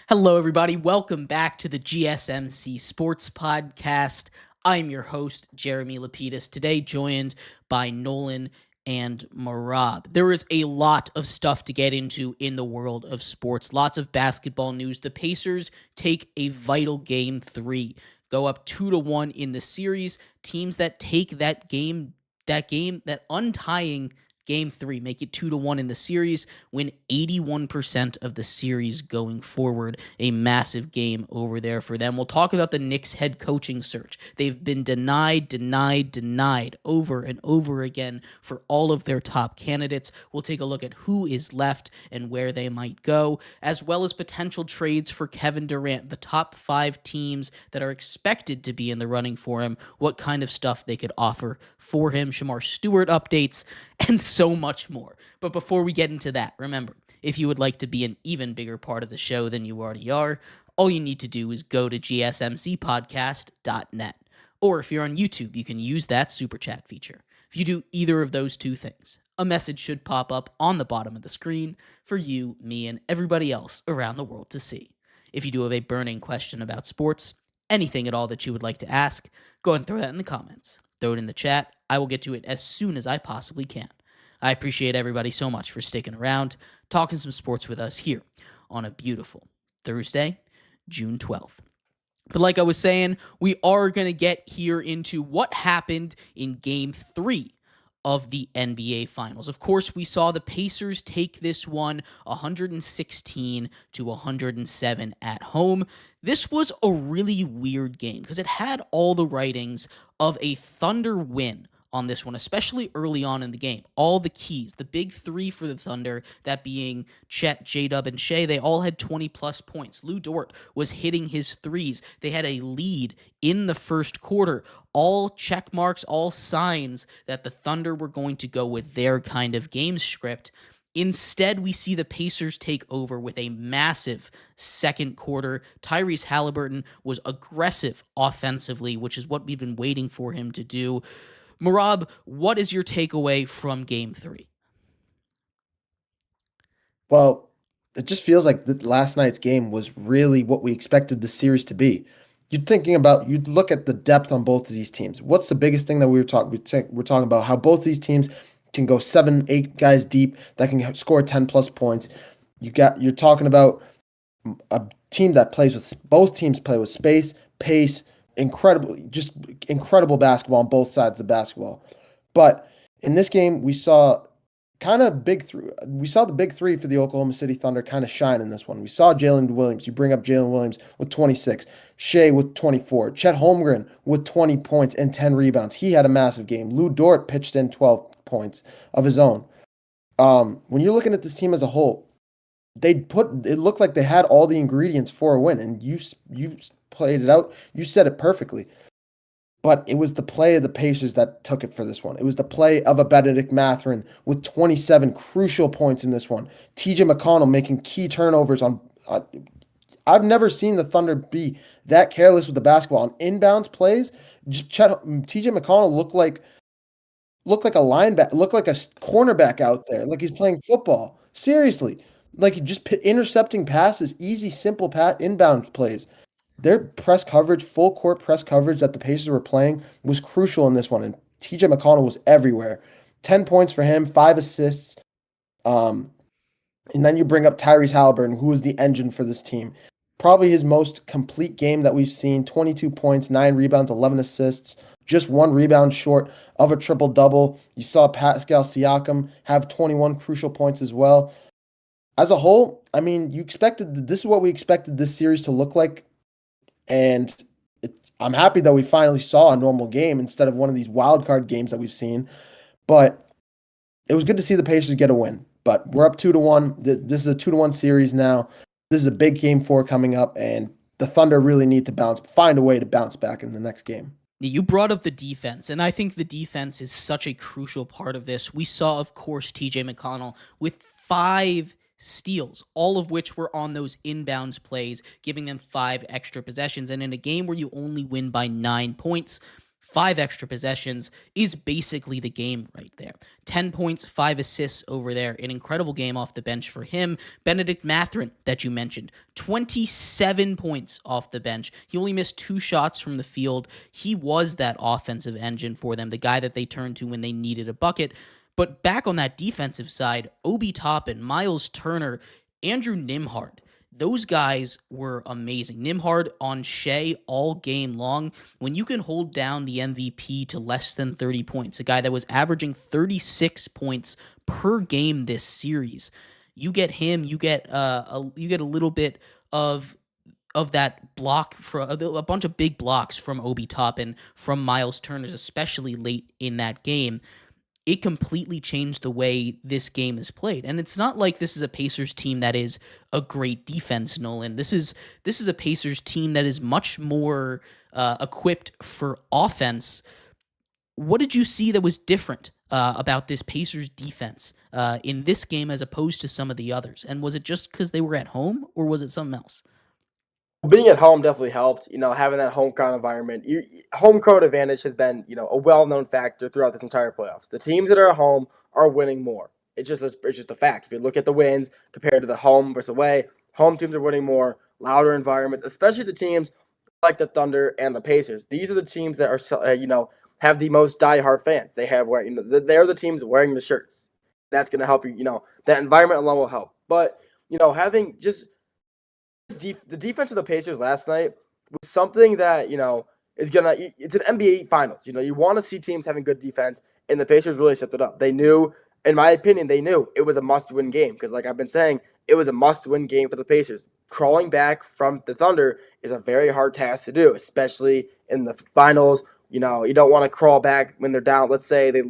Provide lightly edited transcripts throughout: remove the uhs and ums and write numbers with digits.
Hello, everybody. Welcome back to the GSMC Sports Podcast. I'm your host, Jeremy Lapidus, today joined by Nolan and Mehrob. There is a lot of stuff to get into in the world of sports. Lots of basketball news. The Pacers take a vital game 3, go up 2-1 in the series. Teams that take that untying Game 3, make it 2-1 in the series, win 81% of the series going forward. A massive game over there for them. We'll talk about the Knicks head coaching search. They've been denied over and over again for all of their top candidates. We'll take a look at who is left and where they might go, as well as potential trades for Kevin Durant, the top 5 teams that are expected to be in the running for him, what kind of stuff they could offer for him, Shamar Stewart updates, and so much more. But before we get into that, remember, if you would like to be an even bigger part of the show than you already are, all you need to do is go to gsmcpodcast.net. Or if you're on YouTube, you can use that super chat feature. If you do either of those two things, a message should pop up on the bottom of the screen for you, me, and everybody else around the world to see. If you do have a burning question about sports, anything at all that you would like to ask, go ahead and throw that in the comments. Throw it in the chat. I will get to it as soon as I possibly can. I appreciate everybody so much for sticking around, talking some sports with us here on a beautiful Thursday, June 12th. But like I was saying, we are going to get here into what happened in Game 3 of the NBA Finals. Of course, we saw the Pacers take this one 116-107 at home. This was a really weird game because it had all the writings of a Thunder win on this one, especially early on in the game. All the keys, the big 3 for the Thunder, that being Chet, J-Dub, and Shea, they all had 20-plus points. Lou Dort was hitting his threes. They had a lead in the first quarter. All check marks, all signs that the Thunder were going to go with their kind of game script. Instead, we see the Pacers take over with a massive second quarter. Tyrese Halliburton was aggressive offensively, which is what we've been waiting for him to do. Mehrob, what is your takeaway from Game 3? Well, it just feels like last night's game was really what we expected the series to be. You'd look at the depth on both of these teams. What's the biggest thing that we're talking about? How both these teams can go 7, 8 guys deep that can score 10-plus points. You're talking about a team that both teams play with space, pace, incredible basketball on both sides of the basketball. But in this game, we saw the big 3 for the Oklahoma City Thunder kind of shine in this one. We saw Jalen Williams. You bring up Jalen Williams with 26, Shea with 24, Chet Holmgren with 20 points and 10 rebounds. He had a massive game. Lou Dort pitched in 12 points of his own. When you're looking at this team as a whole, it looked like they had all the ingredients for a win, and you played it out. You said it perfectly. But it was the play of the Pacers that took it for this one. It was the play of a Benedict Mathurin with 27 crucial points in this one. TJ McConnell making key turnovers on. I've never seen the Thunder be that careless with the basketball on inbounds plays. TJ McConnell looked like a linebacker, looked like a cornerback out there, like he's playing football. Seriously, like just intercepting passes, easy, simple inbound plays. Their press coverage, full court press coverage that the Pacers were playing was crucial in this one, and TJ McConnell was everywhere. 10 points for him, 5 assists. And then you bring up Tyrese Halliburton, who was the engine for this team. Probably his most complete game that we've seen. 22 points, 9 rebounds, 11 assists. Just 1 rebound short of a triple-double. You saw Pascal Siakam have 21 crucial points as well. As a whole, I mean, this is what we expected this series to look like. And I'm happy that we finally saw a normal game instead of one of these wild card games that we've seen. But it was good to see the Pacers get a win. But we're up 2-1. This is a 2-1 series now. This is a big Game 4 coming up, and the Thunder really need to find a way to bounce back in the next game. You brought up the defense, and I think the defense is such a crucial part of this. We saw, of course, TJ McConnell with 5 steals, all of which were on those inbounds plays, giving them 5 extra possessions. And in a game where you only win by 9 points, 5 extra possessions is basically the game right there. 10 points, 5 assists over there. An incredible game off the bench for him. Benedict Mathurin, that you mentioned, 27 points off the bench. He only missed 2 shots from the field. He was that offensive engine for them, the guy that they turned to when they needed a bucket. But back on that defensive side, Obi Toppin, Miles Turner, Andrew Nembhard, those guys were amazing. Nembhard on Shea all game long. When you can hold down the MVP to less than 30 points, a guy that was averaging 36 points per game this series, you get him. You get a little bit of that block for a bunch of big blocks from Obi Toppin, from Miles Turner, especially late in that game. It completely changed the way this game is played. And it's not like this is a Pacers team that is a great defense, Nolan. This is a Pacers team that is much more equipped for offense. What did you see that was different about this Pacers defense in this game as opposed to some of the others? And was it just because they were at home, or was it something else? Being at home definitely helped, having that home crowd environment. Home crowd advantage has been, a well-known factor throughout this entire playoffs. The teams that are at home are winning more. It's just a fact. If you look at the wins compared to the home versus away, home teams are winning more, louder environments, especially the teams like the Thunder and the Pacers. These are the teams that are, have the most diehard fans. They have they're the teams wearing the shirts. That's going to help you, that environment alone will help. But, having just the defense of the Pacers last night was something that, it's an NBA Finals. You want to see teams having good defense, and the Pacers really stepped it up. They knew, in my opinion, it was a must-win game because, like I've been saying, it was a must-win game for the Pacers. Crawling back from the Thunder is a very hard task to do, especially in the finals. You don't want to crawl back when they're down. Let's say they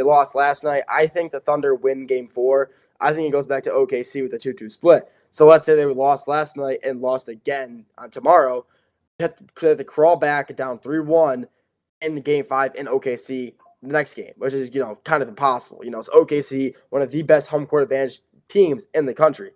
lost last night. I think the Thunder win game 4. I think it goes back to OKC with a 2-2 split. So let's say they lost last night and lost again on tomorrow. They have to crawl back down 3-1 in game 5 in OKC the next game, which is, kind of impossible. It's OKC, one of the best home court advantage teams in the country.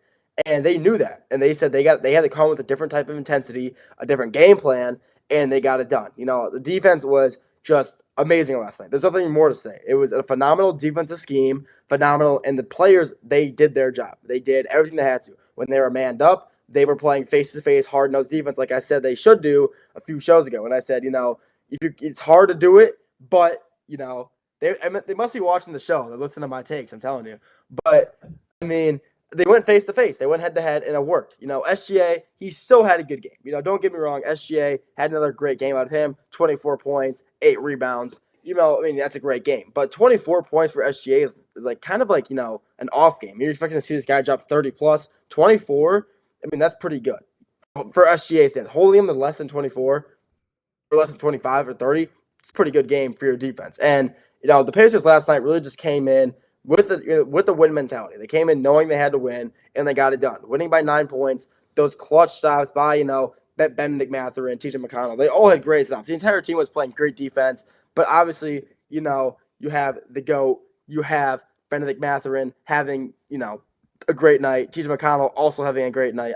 And they knew that. And they said they had to come with a different type of intensity, a different game plan, and they got it done. The defense was just amazing last night. There's nothing more to say. It was a phenomenal defensive scheme, phenomenal, and the players, they did their job. They did everything they had to. When they were manned up, they were playing face-to-face, hard-nosed defense like I said they should do a few shows ago. And I said, it's hard to do it, but, they must be watching the show. They're listening to my takes, I'm telling you. But, they went face-to-face. They went head-to-head, and it worked. SGA, he still had a good game. Don't get me wrong. SGA had another great game out of him, 24 points, 8 rebounds. That's a great game. But 24 points for SGA is kind of like an off game. You're expecting to see this guy drop 30+. 24, that's pretty good. For SGA's stand, holding him to less than 24 or less than 25 or 30, it's a pretty good game for your defense. And, the Pacers last night really just came in with the win mentality. They came in knowing they had to win, and they got it done. Winning by 9 points, those clutch stops by, Benedict Mathurin, TJ McConnell. They all had great stops. The entire team was playing great defense. But obviously, you have the GOAT. You have Benedict Mathurin having, a great night. TJ McConnell also having a great night.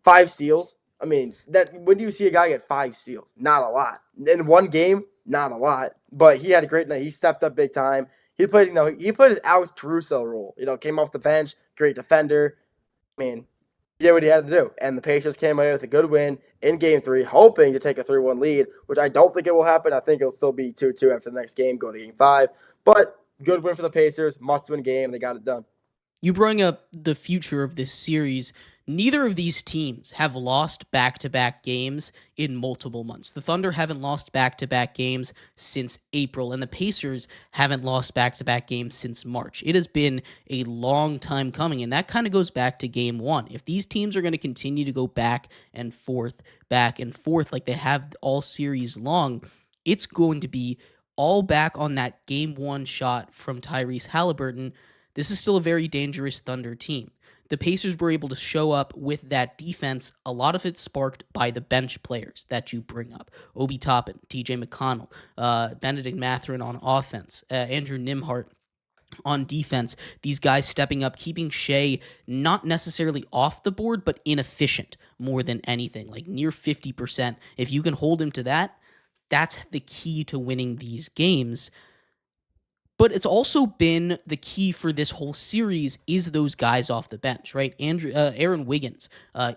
5 steals. That when do you see a guy get 5 steals? Not a lot. In one game, not a lot. But he had a great night. He stepped up big time. He played, he played his Alex Caruso role. Came off the bench, great defender. He did what he had to do. And the Pacers came away with a good win in Game 3, hoping to take a 3-1 lead, which I don't think it will happen. I think it'll still be 2-2 after the next game, going to Game 5. But good win for the Pacers, must-win game. They got it done. You bring up the future of this series. Neither of these teams have lost back-to-back games in multiple months. The Thunder haven't lost back-to-back games since April, and the Pacers haven't lost back-to-back games since March. It has been a long time coming, and that kind of goes back to Game 1. If these teams are going to continue to go back and forth like they have all series long, it's going to be all back on that Game 1 shot from Tyrese Halliburton. This is still a very dangerous Thunder team. The Pacers were able to show up with that defense, a lot of it sparked by the bench players that you bring up. Obi Toppin, TJ McConnell, Benedict Mathurin on offense, Andrew Nembhard on defense. These guys stepping up, keeping Shea not necessarily off the board, but inefficient more than anything, like near 50%. If you can hold him to that, that's the key to winning these games. But it's also been the key for this whole series is those guys off the bench, right? Aaron Wiggins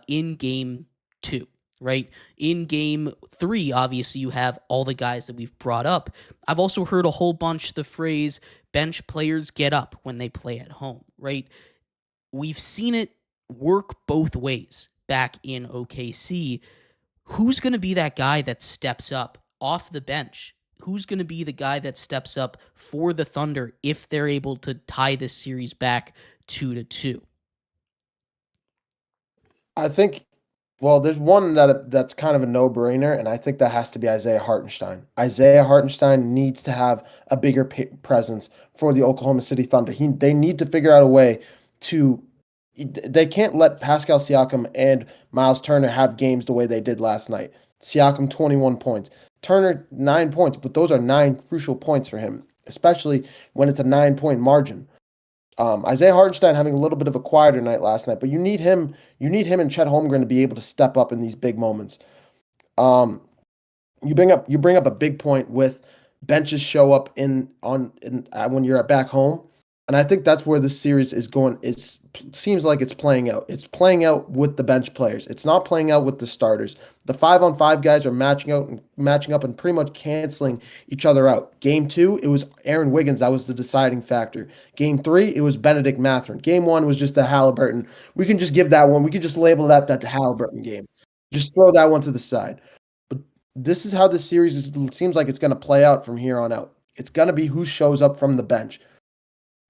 in game 2, right? In game 3, obviously, you have all the guys that we've brought up. I've also heard a whole bunch the phrase bench players get up when they play at home, right? We've seen it work both ways back in OKC. Who's going to be that guy that steps up off the bench? Who's going to be the guy that steps up for the Thunder if they're able to tie this series back 2-2? I think, well, there's one that's kind of a no-brainer, and I think that has to be Isaiah Hartenstein. Isaiah Hartenstein needs to have a bigger presence for the Oklahoma City Thunder. They need to figure out a way to. They can't let Pascal Siakam and Miles Turner have games the way they did last night. Siakam 21 points. Turner 9 points, but those are 9 crucial points for him, especially when it's a 9-point margin. Isaiah Hartenstein having a little bit of a quieter night last night, but you need him and Chet Holmgren to be able to step up in these big moments. You bring up a big point with benches show up when you're back home. And I think that's where this series is going. It seems like it's playing out. It's playing out with the bench players. It's not playing out with the starters. The 5-on-5 guys are matching up and pretty much canceling each other out. Game 2, it was Aaron Wiggins that was the deciding factor. Game 3, it was Benedict Mathurin. Game 1 was just a Halliburton. We can just give that one. We could just label that the Halliburton game. Just throw that one to the side. But this is how this series it seems like it's going to play out from here on out. It's going to be who shows up from the bench.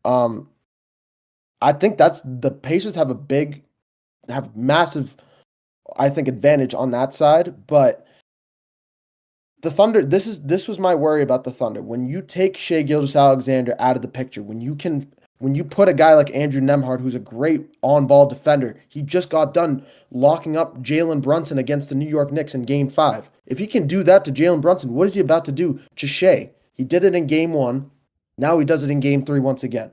I think the Pacers have massive, I think, advantage on that side, but the Thunder, this was my worry about the Thunder. When you take Shai Gilgeous-Alexander out of the picture, when you put a guy like Andrew Nembhard, who's a great on-ball defender, he just got done locking up Jalen Brunson against the New York Knicks in Game 5. If he can do that to Jalen Brunson, what is he about to do to Shai? He did it in Game 1. Now he does it in Game 3 once again.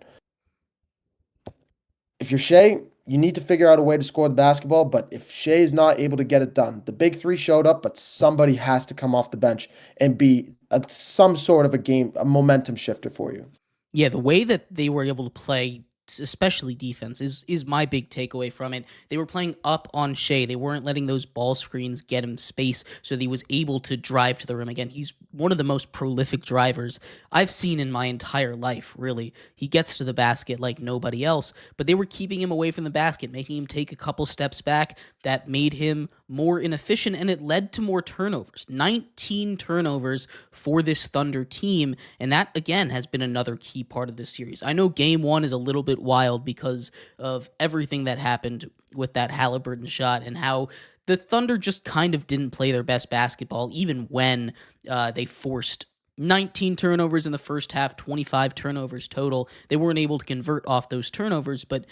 If you're Shai, you need to figure out a way to score the basketball, but if Shai is not able to get it done, the big 3 showed up, but somebody has to come off the bench and be some sort of a momentum shifter for you. Yeah, the way that they were able to play, especially defense, is my big takeaway from it. They were playing up on Shai. They weren't letting those ball screens get him space so that he was able to drive to the rim. Again, he's one of the most prolific drivers I've seen in my entire life, really. He gets to the basket like nobody else, but they were keeping him away from the basket, making him take a couple steps back. That made him more inefficient, and it led to more turnovers. 19 turnovers for this Thunder team, and that, again, has been another key part of this series. I know Game 1 is a little bit wild because of everything that happened with that Halliburton shot and how the Thunder just kind of didn't play their best basketball, even when they forced 19 turnovers in the first half, 25 turnovers total. They weren't able to convert off those turnovers, but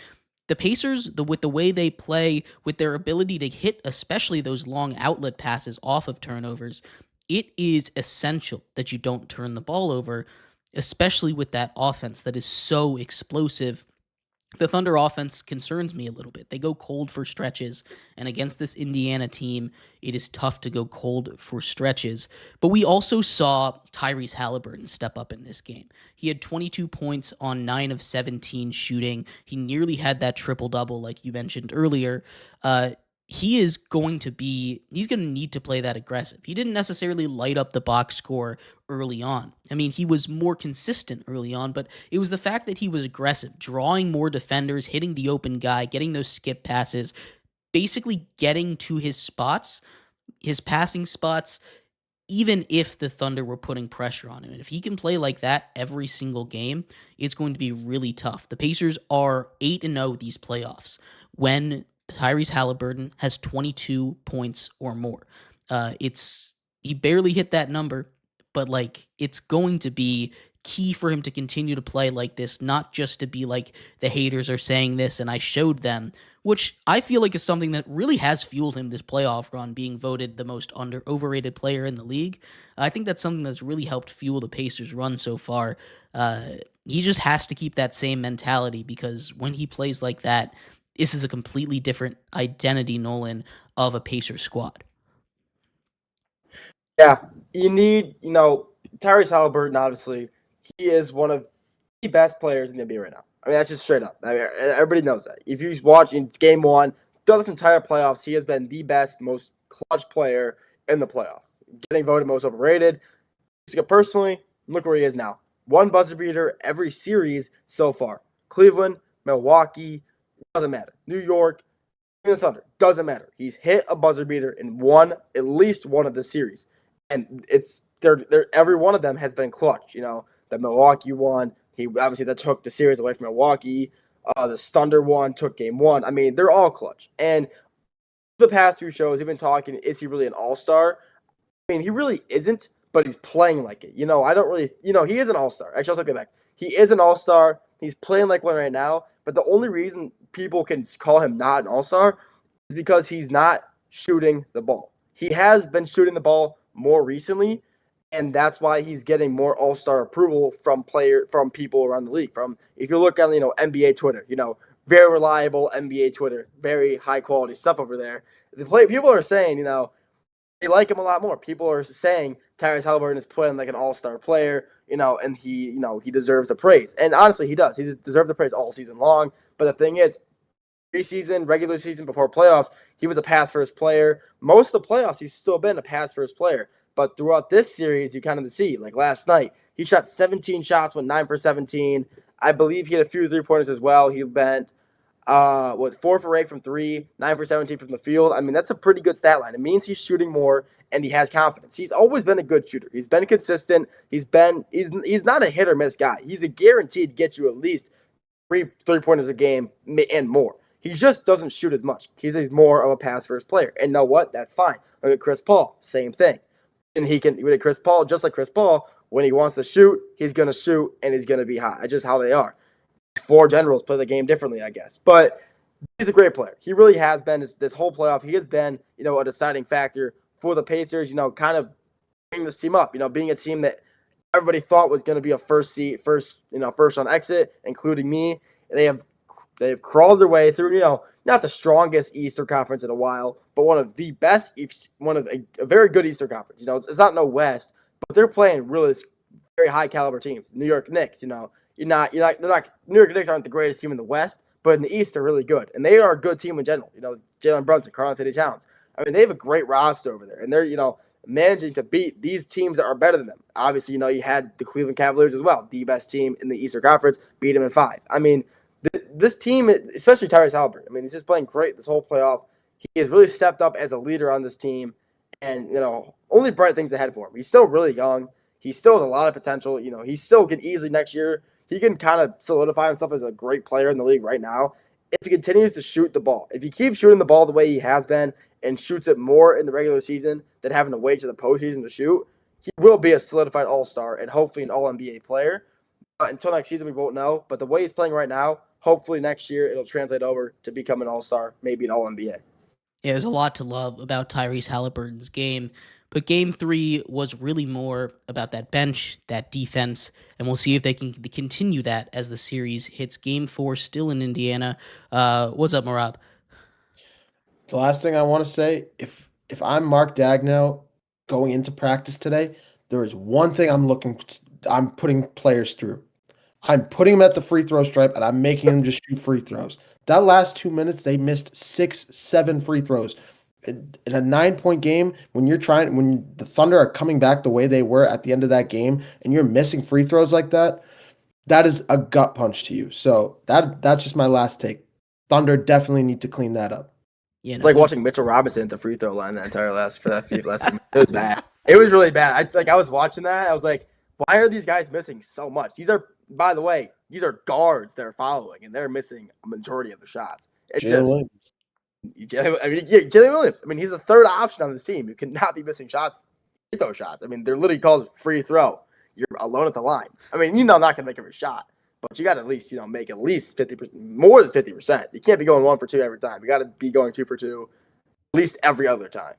the Pacers, with the way they play, with their ability to hit especially those long outlet passes off of turnovers, it is essential that you don't turn the ball over, especially with that offense that is so explosive. The Thunder offense concerns me a little bit. They go cold for stretches, and against this Indiana team, it is tough to go cold for stretches. But we also saw Tyrese Halliburton step up in this game. He had 22 points on 9 of 17 shooting. He nearly had that triple-double like you mentioned earlier. He's going to need to play that aggressive. He didn't necessarily light up the box score early on. I mean, he was more consistent early on, but it was the fact that he was aggressive, drawing more defenders, hitting the open guy, getting those skip passes, basically getting to his spots, his passing spots, even if the Thunder were putting pressure on him. And if he can play like that every single game, it's going to be really tough. The Pacers are 8-0 these playoffs when Tyrese Halliburton has 22 points or more. He barely hit that number, but it's going to be key for him to continue to play like this, not just to be like the haters are saying this and I showed them, which I feel like is something that really has fueled him this playoff run, being voted the most overrated player in the league. I think that's something that's really helped fuel the Pacers run so far. He just has to keep that same mentality, because when he plays like that, this is a completely different identity, Nolan, of a Pacers squad. Yeah, you need, Tyrese Halliburton, obviously, he is one of the best players in the NBA right now. I mean, that's just straight up. I mean, everybody knows that. If you watch in game one, throughout this entire playoffs, he has been the best, most clutch player in the playoffs. Getting voted most overrated. Personally, look where he is now. One buzzer beater every series so far. Cleveland, Milwaukee, doesn't matter. New York, the Thunder, doesn't matter. He's hit a buzzer beater in at least one of the series, and they're every one of them has been clutch. The Milwaukee one, he obviously that took the series away from Milwaukee. The Thunder one took game one. I mean, they're all clutch. And the past few shows, we've been talking, is he really an all-star? I mean, he really isn't, but he's playing like it. I don't really, he is an all-star. Actually, I'll take that back. He is an all-star. He's playing like one right now, but the only reason people can call him not an all-star is because he's not shooting the ball. He has been shooting the ball more recently, and that's why he's getting more all-star approval from people around the league. From if you look on NBA Twitter, very reliable NBA Twitter, very high quality stuff over there. People are saying they like him a lot more. People are saying Tyrese Halliburton is playing like an all-star player, and he deserves the praise. And honestly, he does. He deserves the praise all season long. But the thing is, preseason, regular season, before playoffs, he was a pass-first player. Most of the playoffs, he's still been a pass-first player. But throughout this series, you kind of see, like last night, he shot 17 shots, went 9 for 17. I believe he had a few three-pointers as well. He went 4 for 8 from 3, 9 for 17 from the field. I mean, that's a pretty good stat line. It means he's shooting more and he has confidence. He's always been a good shooter. He's been consistent. He's not a hit or miss guy. He's a guaranteed to get you at least three-pointers a game and more. He just doesn't shoot as much. He's more of a pass-first player. And know what? That's fine. Look at Chris Paul. Same thing. And with Chris Paul, just like Chris Paul, when he wants to shoot, he's going to shoot and he's going to be hot. That's just how they are. 4 generals play the game differently, I guess. But he's a great player. He really has been this whole playoff. He has been, a deciding factor for the Pacers, kind of bringing this team up, being a team that everybody thought was going to be a first on exit, including me. They've crawled their way through, not the strongest Eastern Conference in a while, but one of the best, one of a very good Eastern Conference. It's not no West, but they're playing really very high caliber teams. New York Knicks, New York Knicks aren't the greatest team in the West, but in the East they're really good, and they are a good team in general. Jalen Brunson, Karl-Anthony Towns. I mean, they have a great roster over there, and they're managing to beat these teams that are better than them. Obviously, you had the Cleveland Cavaliers as well, the best team in the Eastern Conference, beat them in 5. I mean, this team, especially Tyrese Halliburton, I mean, he's just playing great this whole playoff. He has really stepped up as a leader on this team, and only bright things ahead for him. He's still really young. He still has a lot of potential. He still can easily next year. He can kind of solidify himself as a great player in the league right now if he continues to shoot the ball. If he keeps shooting the ball the way he has been and shoots it more in the regular season than having to wait to the postseason to shoot, he will be a solidified all-star and hopefully an all-NBA player. Until next season, we won't know. But the way he's playing right now, hopefully next year it'll translate over to become an all-star, maybe an all-NBA. Yeah, there's a lot to love about Tyrese Halliburton's game. But game 3 was really more about that bench, that defense, and we'll see if they can continue that as the series hits game 4 still in Indiana. What's up, Mehrob? The last thing I want to say, if I'm Mark Daigneault going into practice today, there is one thing I'm putting players through. I'm putting them at the free throw stripe, and I'm making them just shoot free throws. That last 2 minutes, they missed 6, 7 free throws. In a 9-point game, when the Thunder are coming back the way they were at the end of that game, and you're missing free throws like that, that is a gut punch to you. So that's just my last take. Thunder definitely need to clean that up. It's like watching Mitchell Robinson at the free throw line that entire last minute. It was bad. It was really bad. I was watching that. I was like, why are these guys missing so much? By the way, these are guards they're following, and they're missing a majority of the shots. Jalen Williams. I mean, he's the third option on this team. You cannot be missing free throw shots. I mean, they're literally called free throw. You're alone at the line. I mean, not going to make every shot, but you got to at least, make at least 50%, more than 50%. You can't be going 1 for 2 every time. You got to be going 2 for 2 at least every other time.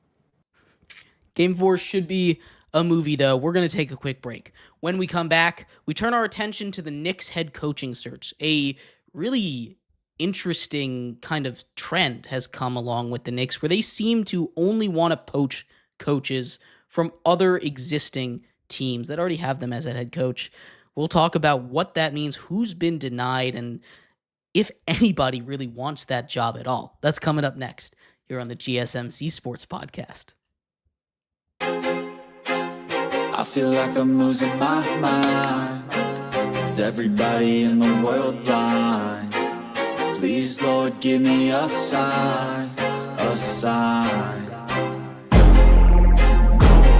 Game 4 should be a movie, though. We're going to take a quick break. When we come back, we turn our attention to the Knicks head coaching search. A really interesting kind of trend has come along with the Knicks where they seem to only want to poach coaches from other existing teams that already have them as a head coach. We'll talk about what that means, who's been denied, and if anybody really wants that job at all. That's coming up next here on the GSMC Sports Podcast. I feel like I'm losing my mind. Is everybody in the world blind? Please, Lord, give me a sign, a sign.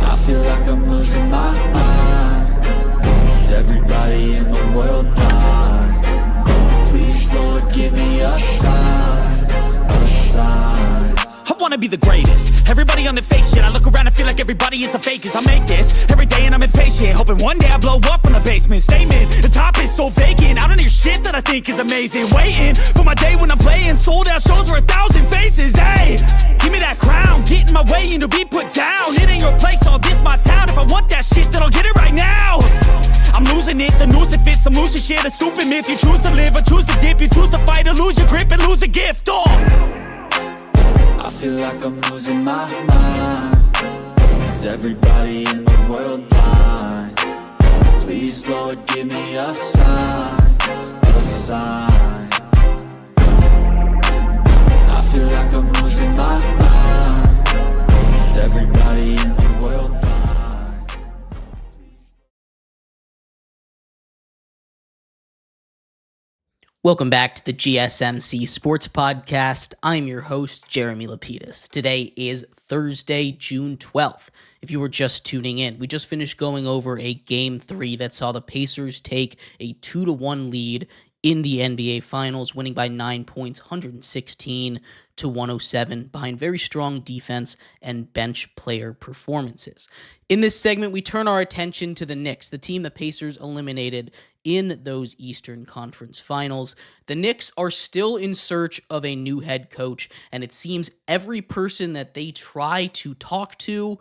I feel like I'm losing my mind. Is everybody in the world blind? Please, Lord, give me a sign, a sign. I wanna be the greatest. Everybody on the fake shit. I look around and feel like everybody is the fakest. I make this every day and I'm impatient, hoping one day I blow up from the basement. Statement, the top is so vacant. I don't hear shit that I think is amazing. Waiting for my day when I'm playing sold out shows for 1,000 faces. Hey, give me that crown, get in my way and to be put down. It ain't your place, all this my town. If I want that shit, then I'll get it right now. I'm losing it, the noose it fits. I'm losing shit, a stupid myth. You choose to live or choose to dip. You choose to fight or lose your grip and lose a gift. I feel like I'm losing my mind. Is everybody in the world blind? Please, Lord, give me a sign, a sign. I feel like I'm losing my mind. Is everybody in the world blind? Welcome back to the GSMC Sports Podcast. I'm your host, Jeremy Lapidus. Today is Thursday, June 12th. If you were just tuning in, we just finished going over a Game 3 that saw the Pacers take a 2-1 lead in the NBA Finals, winning by 9 points, 116-107, behind very strong defense and bench player performances. In this segment, we turn our attention to the Knicks, the team the Pacers eliminated in those Eastern Conference Finals. The Knicks are still in search of a new head coach, and it seems every person that they try to talk to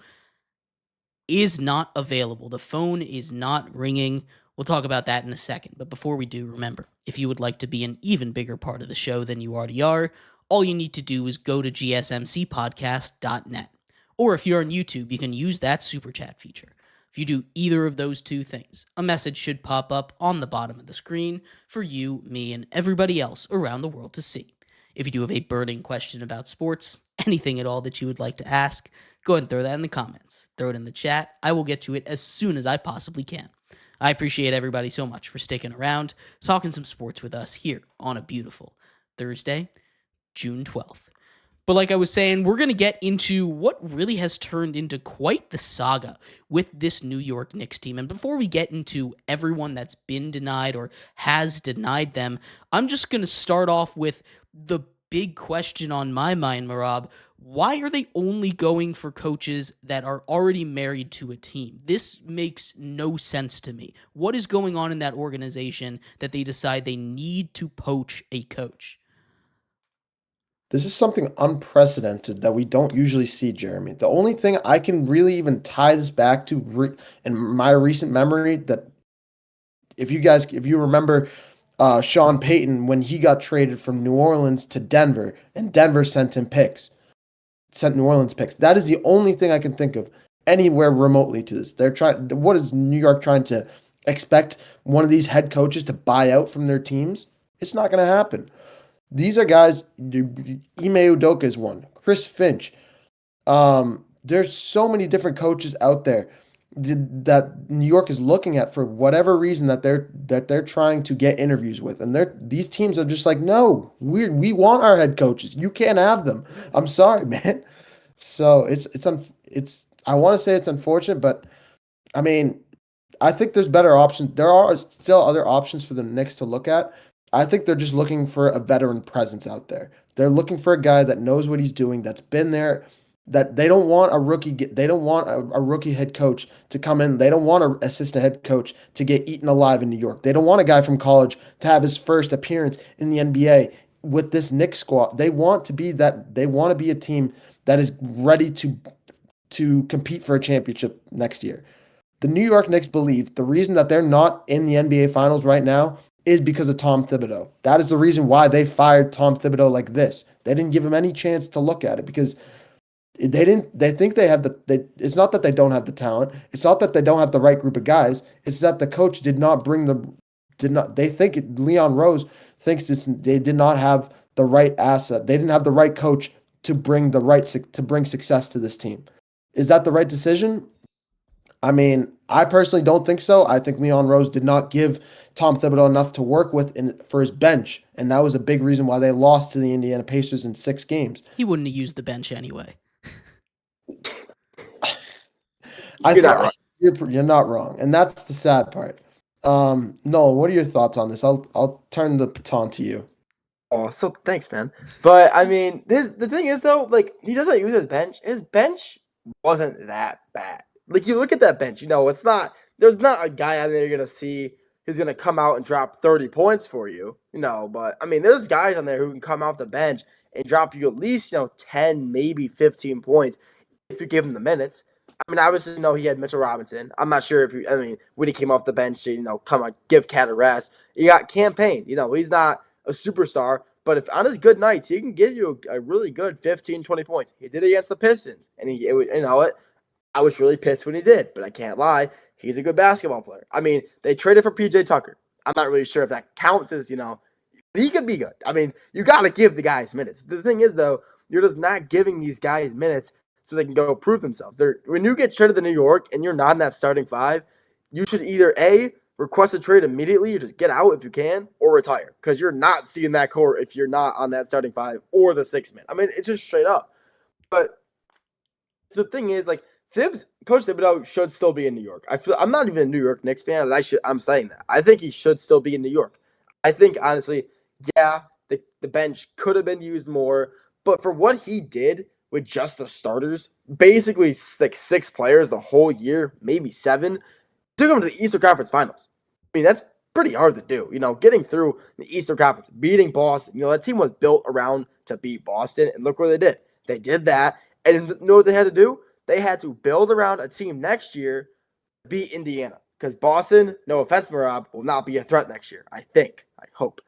is not available. The phone is not ringing. We'll talk about that in a second. But before we do, remember, if you would like to be an even bigger part of the show than you already are, all you need to do is go to gsmcpodcast.net. Or if you're on YouTube, you can use that super chat feature. If you do either of those two things, a message should pop up on the bottom of the screen for you, me, and everybody else around the world to see. If you do have a burning question about sports, anything at all that you would like to ask, go ahead and throw that in the comments. Throw it in the chat. I will get to it as soon as I possibly can. I appreciate everybody so much for sticking around, talking some sports with us here on a beautiful Thursday, June 12th. But like I was saying, we're going to get into what really has turned into quite the saga with this New York Knicks team. And before we get into everyone that's been denied or has denied them, I'm just going to start off with the big question on my mind, Mehrob. Why are they only going for coaches that are already married to a team? This makes no sense to me. What is going on in that organization that they decide they need to poach a coach? This is something unprecedented that we don't usually see, Jeremy. The only thing I can really even tie this back to in my recent memory, that if you remember Sean Payton when he got traded from New Orleans to Denver, and Denver sent New Orleans picks. That is the only thing I can think of anywhere remotely to this. What is New York trying to expect one of these head coaches to buy out from their teams? It's not going to happen. These are guys, Ime Udoka is one, Chris Finch. There's so many different coaches out there that New York is looking at for whatever reason that they're trying to get interviews with, and these teams are just like, no, we want our head coaches. You can't have them. I'm sorry, man. So it's I want to say it's unfortunate, but I mean, I think there's better options. There are still other options for the Knicks to look at. I think they're just looking for a veteran presence out there. They're looking for a guy that knows what he's doing, that's been there, that they don't want a rookie. They don't want a rookie head coach to come in. They don't want an assistant head coach to get eaten alive in New York. They don't want a guy from college to have his first appearance in the NBA with this Knicks squad. They want to be that. They want to be a team that is ready to compete for a championship next year. The New York Knicks believe the reason that they're not in the NBA Finals right now is because of Tom Thibodeau. That is the reason why they fired Tom Thibodeau like this. They didn't give him any chance to look at it because They think they have it's not that they don't have the talent. It's not that they don't have the right group of guys. It's that the coach they think Leon Rose thinks they did not have the right asset. They didn't have the right coach to bring success to this team. Is that the right decision? I mean, I personally don't think so. I think Leon Rose did not give Tom Thibodeau enough to work with for his bench, and that was a big reason why they lost to the Indiana Pacers in 6 games. He wouldn't have used the bench anyway. You're not wrong, and that's the sad part. Nolan, what are your thoughts on this? I'll turn the baton to you. Oh, so thanks, man. But I mean, the thing is though, like he doesn't use his bench. His bench wasn't that bad. Like you look at that bench, it's not. There's not a guy out there you're gonna see who's gonna come out and drop 30 points for you. But I mean, there's guys on there who can come off the bench and drop you at least 10, maybe 15 points if you give him the minutes. I mean, obviously, he had Mitchell Robinson. I'm not sure when he came off the bench to, come on, give Cat a rest. You got Campaign. He's not a superstar, but if on his good nights, he can give you a really good 15, 20 points. He did it against the Pistons, and I was really pissed when he did, but I can't lie. He's a good basketball player. I mean, they traded for PJ Tucker. I'm not really sure if that counts as, he could be good. I mean, you got to give the guys minutes. The thing is, though, you're just not giving these guys minutes so they can go prove themselves. When you get traded to New York and you're not in that starting 5, you should either A, request a trade immediately, or just get out if you can, or retire. Because you're not seeing that core if you're not on that starting 5 or the 6 man. I mean, it's just straight up. But the thing is, like, Coach Thibodeau should still be in New York. I'm not even a New York Knicks fan, and I'm saying that. I think he should still be in New York. I think, honestly, yeah, the bench could have been used more, but for what he did with just the starters, basically like 6 players the whole year, maybe 7, took them to the Eastern Conference Finals. I mean, that's pretty hard to do. Getting through the Eastern Conference, beating Boston. That team was built around to beat Boston, and look what they did. They did that, and you know what they had to do? They had to build around a team next year to beat Indiana. Because Boston, no offense, Mehrob, will not be a threat next year. I think. I hope.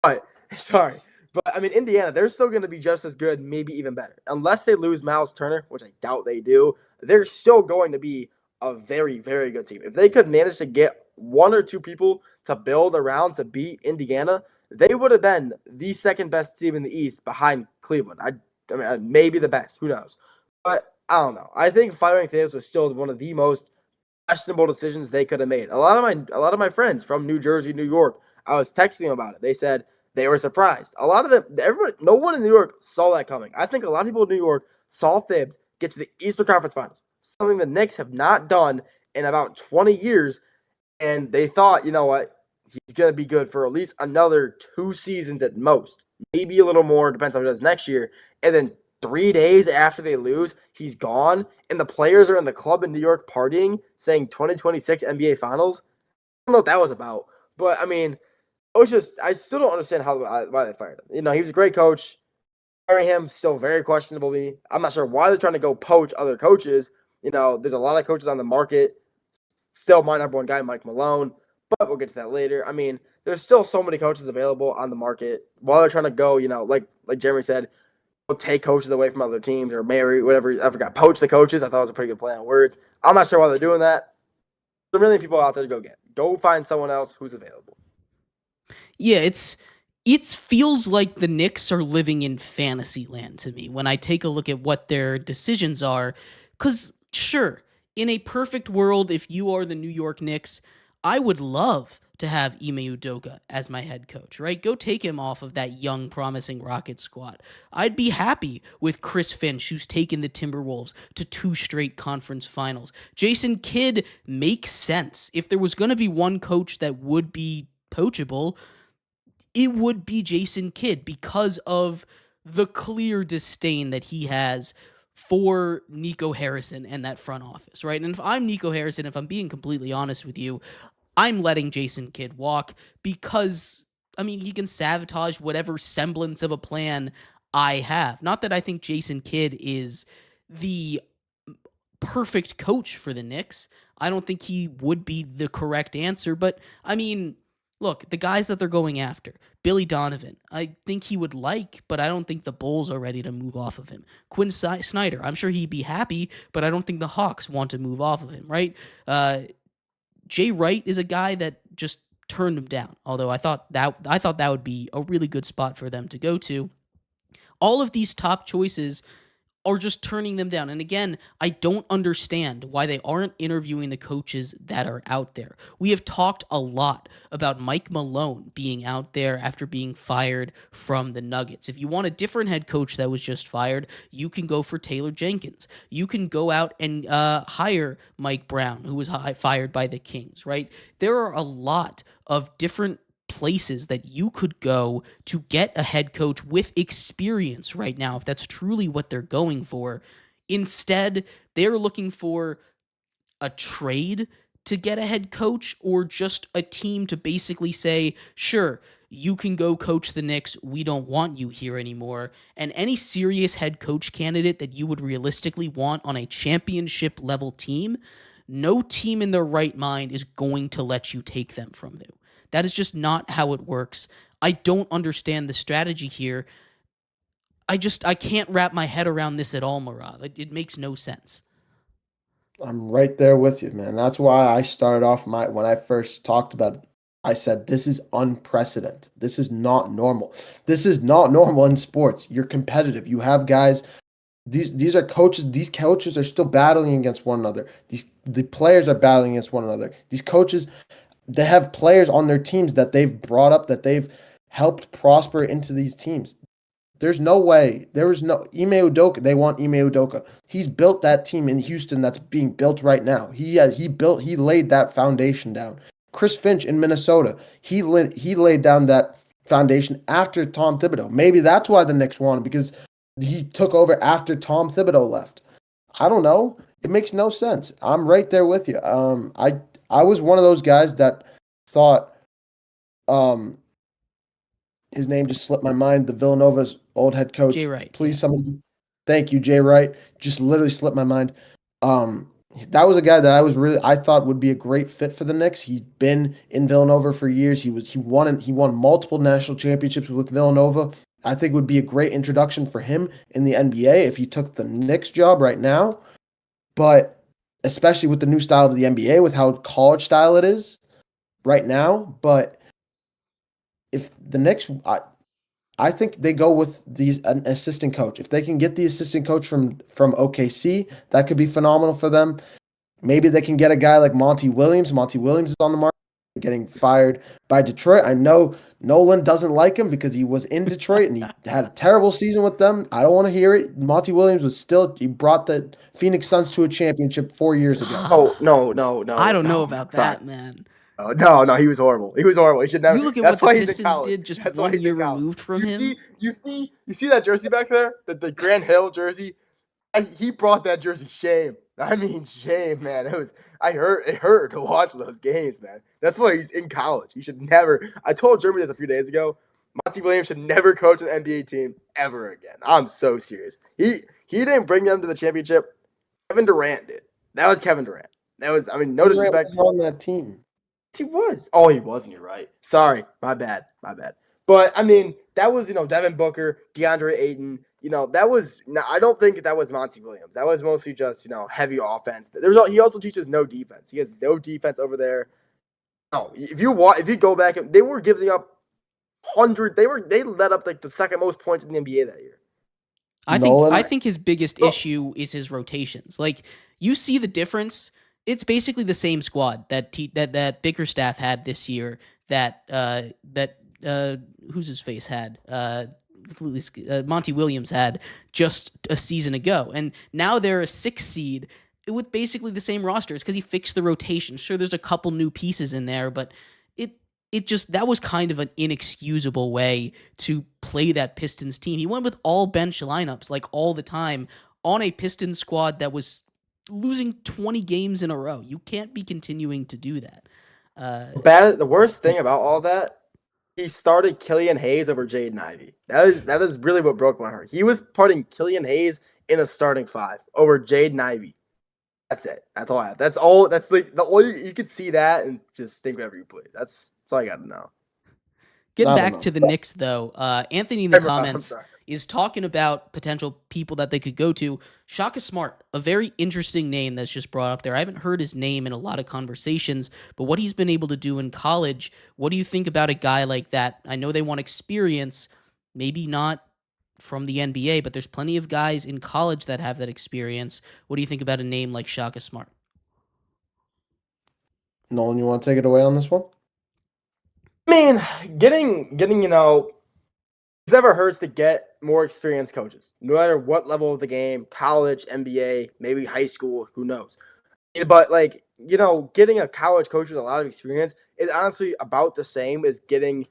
But, sorry. But, I mean, Indiana, they're still going to be just as good, maybe even better. Unless they lose Miles Turner, which I doubt they do, they're still going to be a very, very good team. If they could manage to get 1 or 2 people to build around to beat Indiana, they would have been the second best team in the East behind Cleveland. I mean, maybe the best. Who knows? But I don't know. I think firing Thibs was still one of the most questionable decisions they could have made. A lot of my friends from New Jersey, New York, I was texting them about it. They said they were surprised. A lot of them, no one in New York saw that coming. I think a lot of people in New York saw Thibs get to the Eastern Conference Finals, something the Knicks have not done in about 20 years, and they thought, you know what, he's going to be good for at least another 2 seasons at most, maybe a little more, depends on what he does next year, and then 3 days after they lose, he's gone, and the players are in the club in New York partying, saying 2026 NBA Finals. I don't know what that was about, but I mean, I still don't understand why they fired him. He was a great coach. Firing him still very questionable to me. I'm not sure why they're trying to go poach other coaches. There's a lot of coaches on the market. Still my number 1 guy, Mike Malone, but we'll get to that later. I mean, there's still so many coaches available on the market. While they're trying to go, like Jeremy said, take coaches away from other teams or marry, whatever. I forgot, poach the coaches. I thought it was a pretty good play on words. I'm not sure why they're doing that. There's a million people out there to go get. Go find someone else who's available. Yeah, it feels like the Knicks are living in fantasy land to me when I take a look at what their decisions are. Because, sure, in a perfect world, if you are the New York Knicks, I would love to have Ime Udoka as my head coach, right? Go take him off of that young, promising Rocket squad. I'd be happy with Chris Finch, who's taken the Timberwolves to 2 straight conference finals. Jason Kidd makes sense. If there was going to be one coach that would be poachable, it would be Jason Kidd because of the clear disdain that he has for Nico Harrison and that front office, right? And if I'm Nico Harrison, if I'm being completely honest with you, I'm letting Jason Kidd walk because, I mean, he can sabotage whatever semblance of a plan I have. Not that I think Jason Kidd is the perfect coach for the Knicks. I don't think he would be the correct answer, but, I mean, Look, the guys that they're going after, Billy Donovan, I think he would like, but I don't think the Bulls are ready to move off of him. Quinn Snyder, I'm sure he'd be happy, but I don't think the Hawks want to move off of him, right? Jay Wright is a guy that just turned him down, although I thought that would be a really good spot for them to go to. All of these top choices are just turning them down. And again, I don't understand why they aren't interviewing the coaches that are out there. We have talked a lot about Mike Malone being out there after being fired from the Nuggets. If you want a different head coach that was just fired, you can go for Taylor Jenkins. You can go out and hire Mike Brown, who was fired by the Kings, right? There are a lot of different places that you could go to get a head coach with experience right now, if that's truly what they're going for. Instead, they're looking for a trade to get a head coach, or just a team to basically say, sure, you can go coach the Knicks. We don't want you here anymore. And any serious head coach candidate that you would realistically want on a championship level team, no team in their right mind is going to let you take them from you. That is just not how it works. I don't understand the strategy here. I can't wrap my head around this at all, Mehrob. It makes no sense. I'm right there with you, man. That's why I started off when I first talked about it, I said, this is unprecedented. This is not normal. This is not normal in sports. You're competitive. You have guys. These are coaches. These coaches are still battling against one another. The players are battling against one another. These coaches, they have players on their teams that they've brought up, that they've helped prosper into these teams. There's no way. There is no Ime Udoka. They want Ime Udoka. He's built that team in Houston that's being built right now. He laid that foundation down. Chris Finch in Minnesota. He laid down that foundation after Tom Thibodeau. Maybe that's why the Knicks won, because he took over after Tom Thibodeau left. I don't know. It makes no sense. I'm right there with you. I was one of those guys that thought, his name just slipped my mind, the Villanova's old head coach. Jay Wright. Please, somebody. Thank you, Jay Wright. Just literally slipped my mind. That was a guy that I thought would be a great fit for the Knicks. He'd been in Villanova for years. He won multiple national championships with Villanova. I think it would be a great introduction for him in the NBA if he took the Knicks job right now. But especially with the new style of the NBA, with how college style it is right now. But if the Knicks, I think they go with an assistant coach. If they can get the assistant coach from OKC, that could be phenomenal for them. Maybe they can get a guy like Monty Williams. Monty Williams is on the market, getting fired by Detroit. I know Nolan doesn't like him because he was in Detroit and he had a terrible season with them. I don't want to hear it. Monty Williams he brought the Phoenix Suns to a championship 4 years ago. Oh, no. I don't know about that, man. Oh, no, he was horrible. He should never. You look at that's what why the he's in Pistons college. did just That's why 1 he's year in college. removed from him. You see that jersey back there? The Grant Hill jersey? He brought that jersey shame. I mean, shame, man. It hurt to watch those games, man. That's why he's in college. He should never. I told Jeremy this a few days ago. Monty Williams should never coach an NBA team ever again. I'm so serious. He didn't bring them to the championship. Kevin Durant did. That was Kevin Durant. No disrespect. Durant was on that team. He was. Oh, he wasn't. You're right. Sorry. My bad. But, that was, Devin Booker, DeAndre Ayton. I don't think that was Monty Williams. That was mostly just, heavy offense. He also teaches no defense. He has no defense over there. No, if you go back, they were giving up 100. They let up like the second most points in the NBA that year. I think his biggest issue is his rotations. Like, you see the difference. It's basically the same squad that Bickerstaff had this year. That who's his face had. Monty Williams had just a season ago, and now they're a 6th seed with basically the same rosters because he fixed the rotation. Sure, there's a couple new pieces in there, but that was kind of an inexcusable way to play that Pistons team. He went with all bench lineups like all the time on a Pistons squad that was losing 20 games in a row. You can't be continuing to do that. The worst thing about all that, he started Killian Hayes over Jaden Ivey. That is really what broke my heart. He was putting Killian Hayes in a starting 5 over Jaden Ivey. That's it. That's all I have. That's all. That's like the all you could see that and just think whatever you please. That's all I got to know. Getting back to the Knicks, though, Anthony in the comments sorry. is talking about potential people that they could go to. Shaka Smart, a very interesting name that's just brought up there. I haven't heard his name in a lot of conversations, but what he's been able to do in college, what do you think about a guy like that? I know they want experience, maybe not from the NBA, but there's plenty of guys in college that have that experience. What do you think about a name like Shaka Smart? Nolan, you want to take it away on this one? I mean, getting it never hurts to get more experienced coaches, no matter what level of the game, college, NBA, maybe high school, who knows. But, getting a college coach with a lot of experience is honestly about the same as getting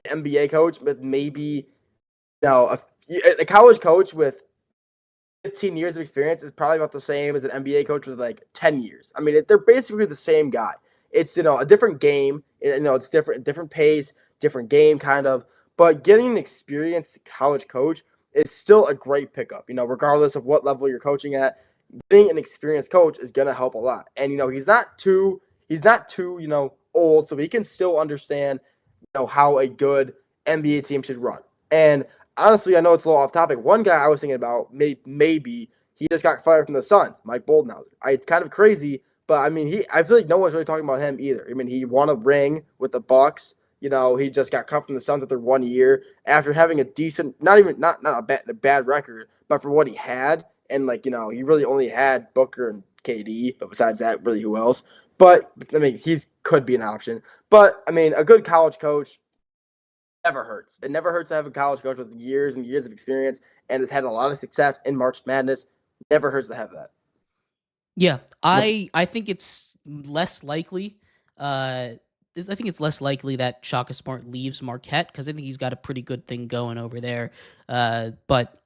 an NBA coach with maybe, a college coach with 15 years of experience is probably about the same as an NBA coach with 10 years. I mean, they're basically the same guy. It's, a different game. It's different pace, different game kind of. But getting an experienced college coach is still a great pickup. Regardless of what level you're coaching at, getting an experienced coach is going to help a lot. And, he's not too old, so he can still understand, how a good NBA team should run. And honestly, I know it's a little off topic. One guy I was thinking about, maybe he just got fired from the Suns, Mike Boldenhauser. It's kind of crazy. But, I feel like no one's really talking about him either. He won a ring with the Bucks. He just got cut from the Suns after 1 year after having a decent, not a bad record, but for what he had. And, he really only had Booker and KD, but besides that, really who else? But, he could be an option. But, a good college coach never hurts. It never hurts to have a college coach with years and years of experience and has had a lot of success in March Madness. Never hurts to have that. Yeah, I think it's less likely. I think it's less likely that Shaka Smart leaves Marquette because I think he's got a pretty good thing going over there. But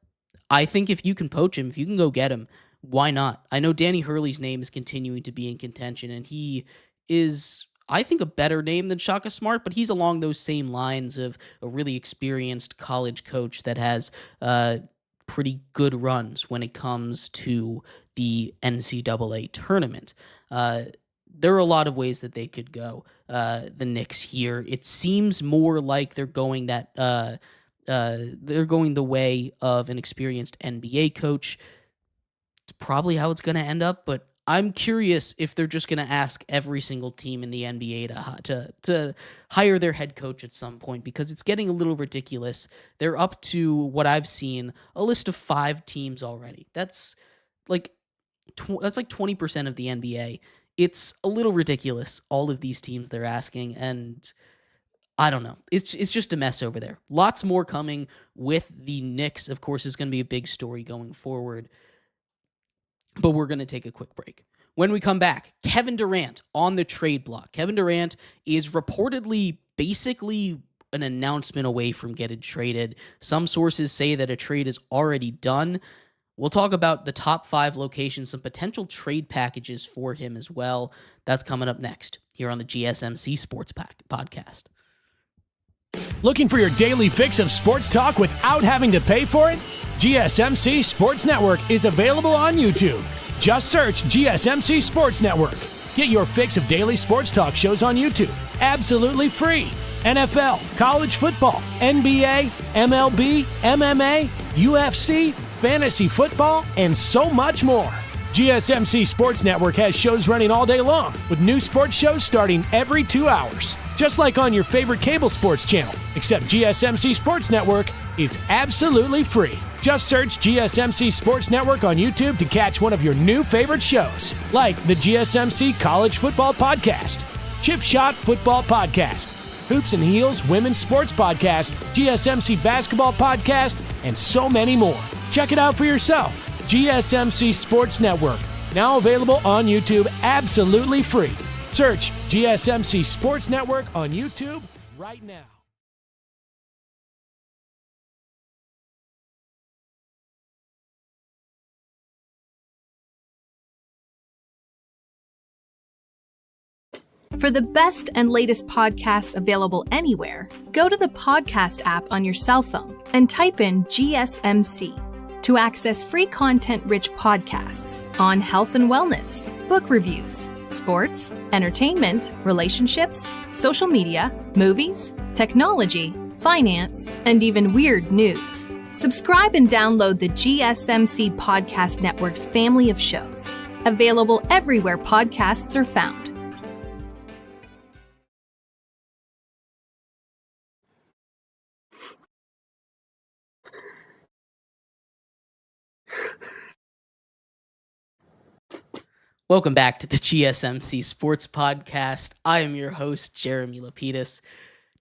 I think if you can poach him, if you can go get him, why not? I know Danny Hurley's name is continuing to be in contention, and he is, I think, a better name than Shaka Smart, but he's along those same lines of a really experienced college coach that has pretty good runs when it comes to the NCAA tournament. There are a lot of ways that they could go. The Knicks here, it seems more like they're going the way of an experienced NBA coach. It's probably how it's going to end up, but I'm curious if they're just going to ask every single team in the NBA to hire their head coach at some point, because it's getting a little ridiculous. They're up to, what I've seen, a list of 5 teams already. That's like 20% of the NBA. It's a little ridiculous, all of these teams they're asking, and I don't know. It's just a mess over there. Lots more coming with the Knicks, of course, is going to be a big story going forward. But we're going to take a quick break. When we come back, Kevin Durant on the trade block. Kevin Durant is reportedly basically an announcement away from getting traded. Some sources say that a trade is already done. We'll talk about the top 5 locations, some potential trade packages for him as well. That's coming up next here on the GSMC Sports Podcast. Looking for your daily fix of sports talk without having to pay for it? GSMC Sports Network is available on YouTube. Just search GSMC Sports Network. Get your fix of daily sports talk shows on YouTube, absolutely free. NFL, college football, NBA, MLB, MMA, UFC, fantasy football, and so much more. GSMC Sports Network has shows running all day long, with new sports shows starting every 2 hours. Just like on your favorite cable sports channel, except GSMC Sports Network is absolutely free. Just search GSMC Sports Network on YouTube to catch one of your new favorite shows, like the GSMC College Football Podcast, Chip Shot Football Podcast, Hoops and Heels Women's Sports Podcast, GSMC Basketball Podcast, and so many more. Check it out for yourself. GSMC Sports Network, now available on YouTube absolutely free. Search GSMC Sports Network on YouTube right now. For the best and latest podcasts available anywhere, go to the podcast app on your cell phone and type in GSMC. to access free content-rich podcasts on health and wellness, book reviews, sports, entertainment, relationships, social media, movies, technology, finance, and even weird news. Subscribe and download the GSMC Podcast Network's family of shows, available everywhere podcasts are found. Welcome back to the GSMC Sports Podcast. I am your host, Jeremy Lapidus.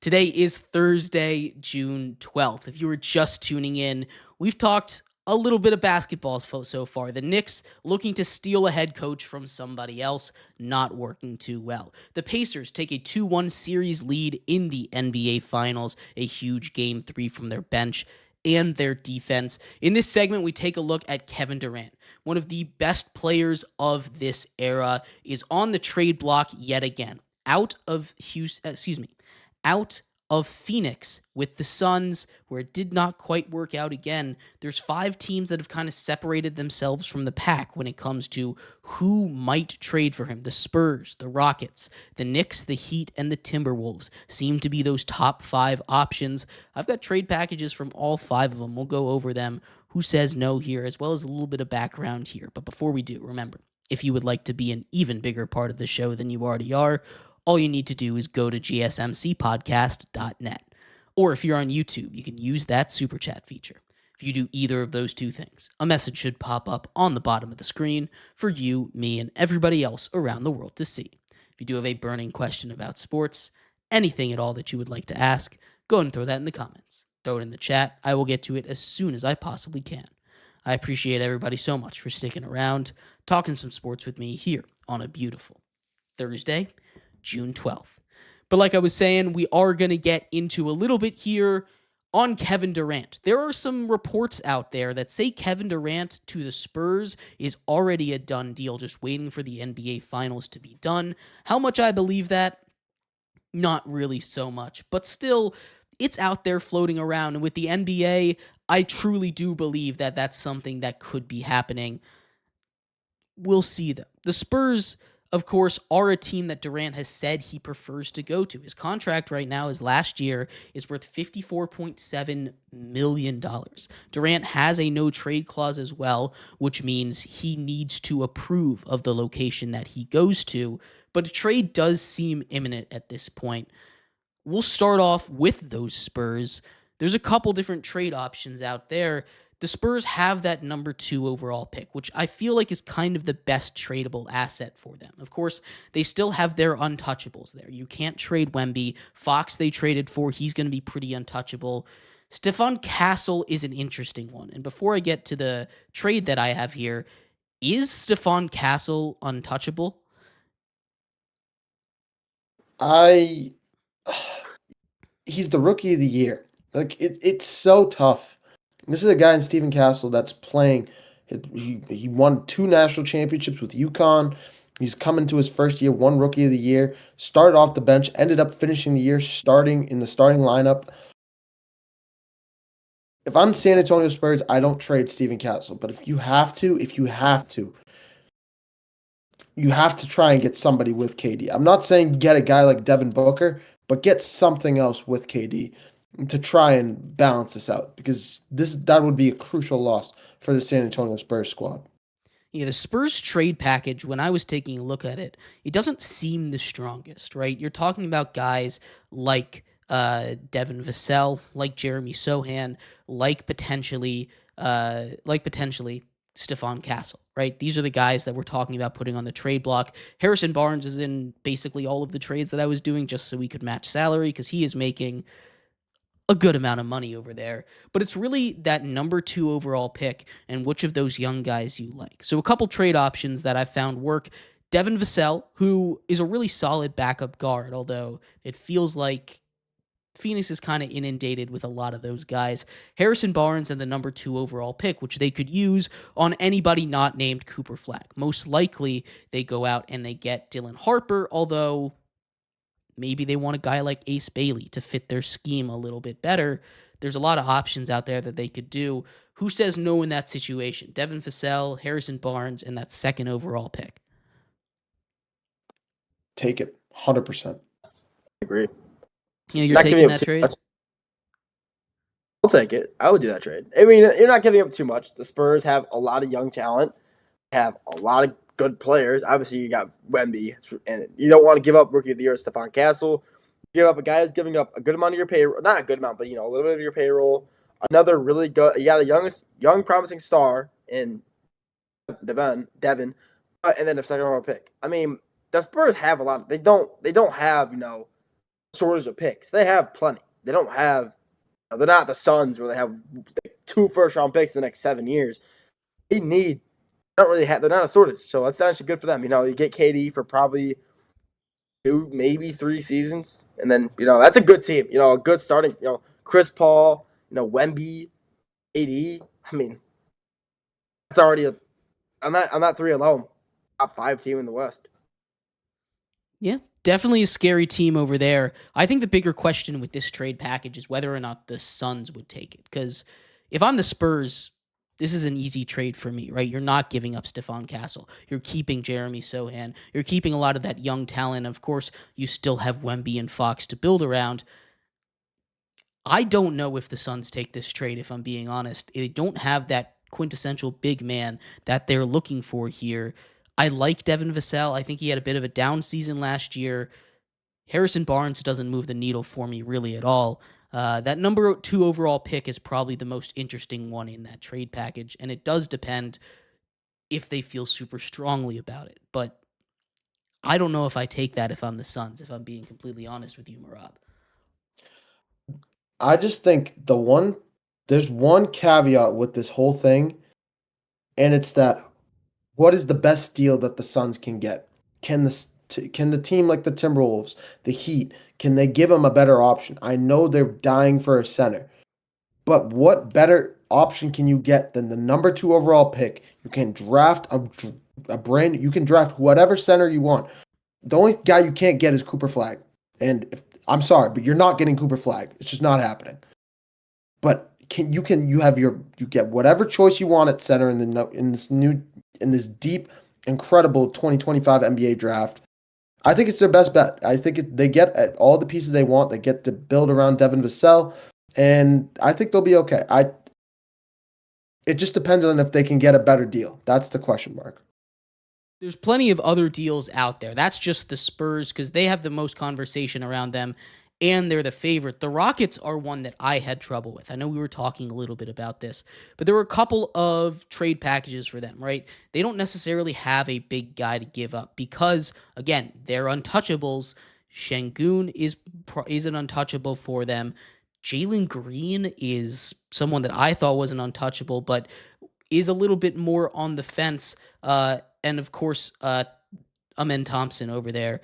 Today is Thursday, June 12th. If you were just tuning in, we've talked a little bit of basketball so far. The Knicks looking to steal a head coach from somebody else, not working too well. The Pacers take a 2-1 series lead in the NBA Finals, a huge Game 3 from their bench and their defense. In this segment, we take a look at Kevin Durant. One of the best players of this era is on the trade block yet again. Out of Phoenix with the Suns, where it did not quite work out again. There's 5 teams that have kind of separated themselves from the pack when it comes to who might trade for him. The Spurs, the Rockets, the Knicks, the Heat, and the Timberwolves seem to be those top 5 options. I've got trade packages from all 5 of them. We'll go over them. Who says no here, as well as a little bit of background here. But before we do, remember, if you would like to be an even bigger part of the show than you already are, all you need to do is go to gsmcpodcast.net. Or if you're on YouTube, you can use that super chat feature. If you do either of those 2 things, a message should pop up on the bottom of the screen for you, me, and everybody else around the world to see. If you do have a burning question about sports, anything at all that you would like to ask, go ahead and throw that in the comments. Throw it in the chat. I will get to it as soon as I possibly can. I appreciate everybody so much for sticking around, talking some sports with me here on a beautiful Thursday, June 12th. But like I was saying, we are going to get into a little bit here on Kevin Durant. There are some reports out there that say Kevin Durant to the Spurs is already a done deal, just waiting for the NBA Finals to be done. How much I believe that? Not really so much, but still, it's out there floating around. And with the NBA, I truly do believe that that's something that could be happening. We'll see, though. The Spurs, of course, are a team that Durant has said he prefers to go to. His contract right now, his last year, is worth $54.7 million. Durant has a no-trade clause as well, which means he needs to approve of the location that he goes to. But a trade does seem imminent at this point. We'll start off with those Spurs. There's a couple different trade options out there. The Spurs have that number 2 overall pick, which I feel like is kind of the best tradable asset for them. Of course, they still have their untouchables there. You can't trade Wemby. Fox they traded for, he's going to be pretty untouchable. Stephon Castle is an interesting one. And before I get to the trade that I have here, is Stephon Castle untouchable? He's the rookie of the year. Like it's so tough. This is a guy in Steven Castle that's playing. He won 2 national championships with UConn. He's coming to his first year, 1 rookie of the year. Started off the bench, ended up finishing the year starting in the starting lineup. If I'm San Antonio Spurs, I don't trade Steven Castle. But if you have to try and get somebody with KD. I'm not saying get a guy like Devin Booker, but get something else with KD to try and balance this out, because that would be a crucial loss for the San Antonio Spurs squad. Yeah, the Spurs trade package, when I was taking a look at it, it doesn't seem the strongest, right? You're talking about guys like Devin Vassell, like Jeremy Sohan, like potentially Stephon Castle, right? These are the guys that we're talking about putting on the trade block. Harrison Barnes is in basically all of the trades that I was doing just so we could match salary, because he is making a good amount of money over there. But it's really that number 2 overall pick and which of those young guys you like. So a couple trade options that I found work. Devin Vassell, who is a really solid backup guard, although it feels like Phoenix is kind of inundated with a lot of those guys. Harrison Barnes and the number 2 overall pick, which they could use on anybody not named Cooper Flag. Most likely they go out and they get Dylan Harper, although maybe they want a guy like Ace Bailey to fit their scheme a little bit better. There's a lot of options out there that they could do. Who says no in that situation? Devin Vassell, Harrison Barnes, and that second overall pick. Take it, 100%. I agree. You're Not taking giving that up too trade? much. I'll take it. I would do that trade. I mean, you're not giving up too much. The Spurs have a lot of young talent, have a lot of good players. Obviously, you got Wemby, and you don't want to give up Rookie of the Year Stephon Castle. Give up a guy who's giving up a good amount of your payroll. Not a good amount, but, a little bit of your payroll. Another really good – you got a young promising star in Devin, and then a second overall pick. I mean, the Spurs have a lot. They don't have, shortage of picks. They have plenty. They don't have – they're not the Suns where they have 2 first-round picks in the next 7 years. They're not a shortage, so that's actually good for them. You get KD for probably 2, maybe 3 seasons, and then that's a good team. A good starting. Chris Paul, Wemby, KD. I mean, that's already on that 3 alone, top 5 team in the West. Yeah, definitely a scary team over there. I think the bigger question with this trade package is whether or not the Suns would take it. Because if I'm the Spurs, this is an easy trade for me, right? You're not giving up Stephon Castle. You're keeping Jeremy Sohan. You're keeping a lot of that young talent. Of course, you still have Wemby and Fox to build around. I don't know if the Suns take this trade, if I'm being honest. They don't have that quintessential big man that they're looking for here. I like Devin Vassell. I think he had a bit of a down season last year. Harrison Barnes doesn't move the needle for me really at all. That number 2 overall pick is probably the most interesting one in that trade package, and it does depend if they feel super strongly about it. But I don't know if I take that if I'm the Suns, if I'm being completely honest with you, Mehrob. I just think there's one caveat with this whole thing, and it's that what is the best deal that the Suns can get? Can the team like the Timberwolves, the Heat, can they give them a better option? I know they're dying for a center, but what better option can you get than the number 2 overall pick? You can draft you can draft whatever center you want. The only guy you can't get is Cooper Flagg, and I'm sorry, but you're not getting Cooper Flagg. It's just not happening. But you get whatever choice you want at center in this deep, incredible 2025 NBA draft. I think it's their best bet. I think they get all the pieces they want. They get to build around Devin Vassell, and I think they'll be okay. It just depends on if they can get a better deal. That's the question mark. There's plenty of other deals out there. That's just the Spurs because they have the most conversation around them, and they're the favorite. The Rockets are one that I had trouble with. I know we were talking a little bit about this, but there were a couple of trade packages for them, right? They don't necessarily have a big guy to give up because, again, they're untouchables. Şengün is an untouchable for them. Jalen Green is someone that I thought was an untouchable, but is a little bit more on the fence. And of course, Amen Thompson over there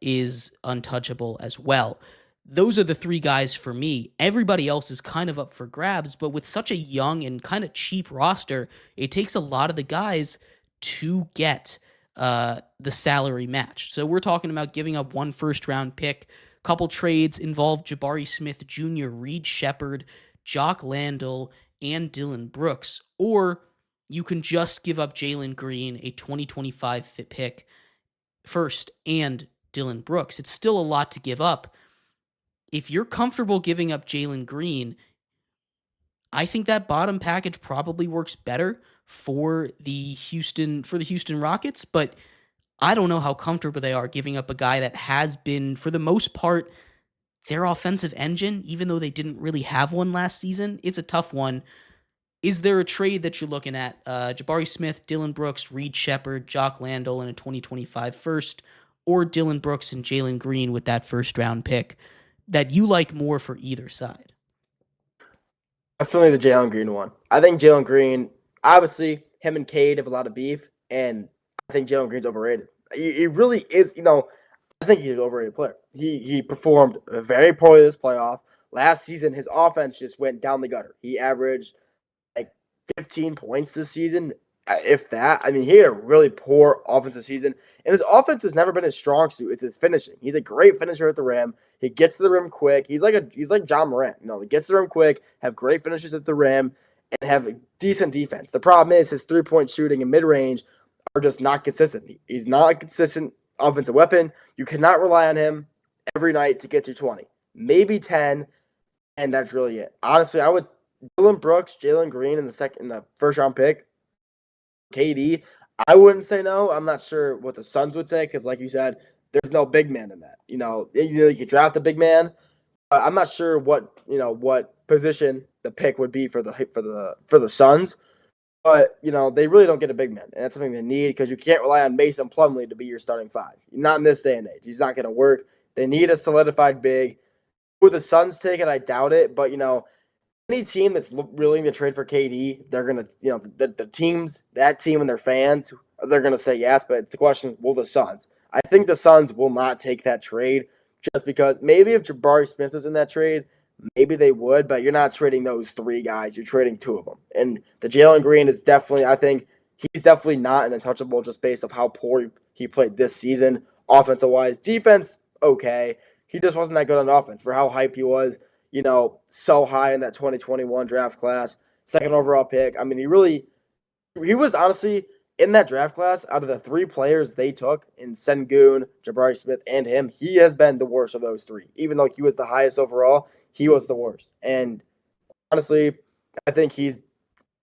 is untouchable as well. Those are the 3 guys for me. Everybody else is kind of up for grabs, but with such a young and kind of cheap roster, it takes a lot of the guys to get the salary match. So we're talking about giving up 1 first-round pick. Couple trades involve Jabari Smith Jr., Reed Shepherd, Jock Landale, and Dylan Brooks. Or you can just give up Jalen Green, a 2025 pick first, and Dylan Brooks. It's still a lot to give up. If you're comfortable giving up Jalen Green, I think that bottom package probably works better for the Houston Rockets, but I don't know how comfortable they are giving up a guy that has been, for the most part, their offensive engine, even though they didn't really have one last season. It's a tough one. Is there a trade that you're looking at? Jabari Smith, Dylan Brooks, Reed Shepherd, Jock Landale, and a 2025 first, or Dylan Brooks and Jalen Green with that first-round pick that you like more for either side? Definitely the Jalen Green one. I think Jalen Green, obviously, him and Cade have a lot of beef, and I think Jalen Green's overrated. He really is, I think he's an overrated player. He performed very poorly this playoff. Last season, his offense just went down the gutter. He averaged 15 points this season, if that. I mean, he had a really poor offensive season, and his offense has never been his strong suit. It's his finishing. He's a great finisher at the rim. He gets to the rim quick. He's like John Morant. He gets to the rim quick, have great finishes at the rim, and have a decent defense. The problem is his three-point shooting and mid-range are just not consistent. He's not a consistent offensive weapon. You cannot rely on him every night to get you 20, maybe 10, and that's really it. Honestly, I would Dylan Brooks, Jalen Green in the first round pick, KD. I wouldn't say no. I'm not sure what the Suns would say because, like you said, there's no big man in that. You could draft a big man. I'm not sure what position the pick would be for the Suns. But, they really don't get a big man, and that's something they need because you can't rely on Mason Plumlee to be your starting five. Not in this day and age. He's not going to work. They need a solidified big. Would the Suns take it? I doubt it. But, any team that's willing to trade for KD, they're going to, that team and their fans, they're going to say yes. But the question, will the Suns? I think the Suns will not take that trade just because maybe if Jabari Smith was in that trade, maybe they would, but you're not trading those three guys. You're trading two of them. And the Jalen Green is definitely, I think, he's definitely not an untouchable just based off how poor he played this season, offensive-wise. Defense, okay. He just wasn't that good on offense for how hyped he was, so high in that 2021 draft class, second overall pick. I mean, he was honestly in that draft class, out of the three players they took in Sengun, Jabari Smith, and him, he has been the worst of those three. Even though he was the highest overall, he was the worst. And honestly, I think if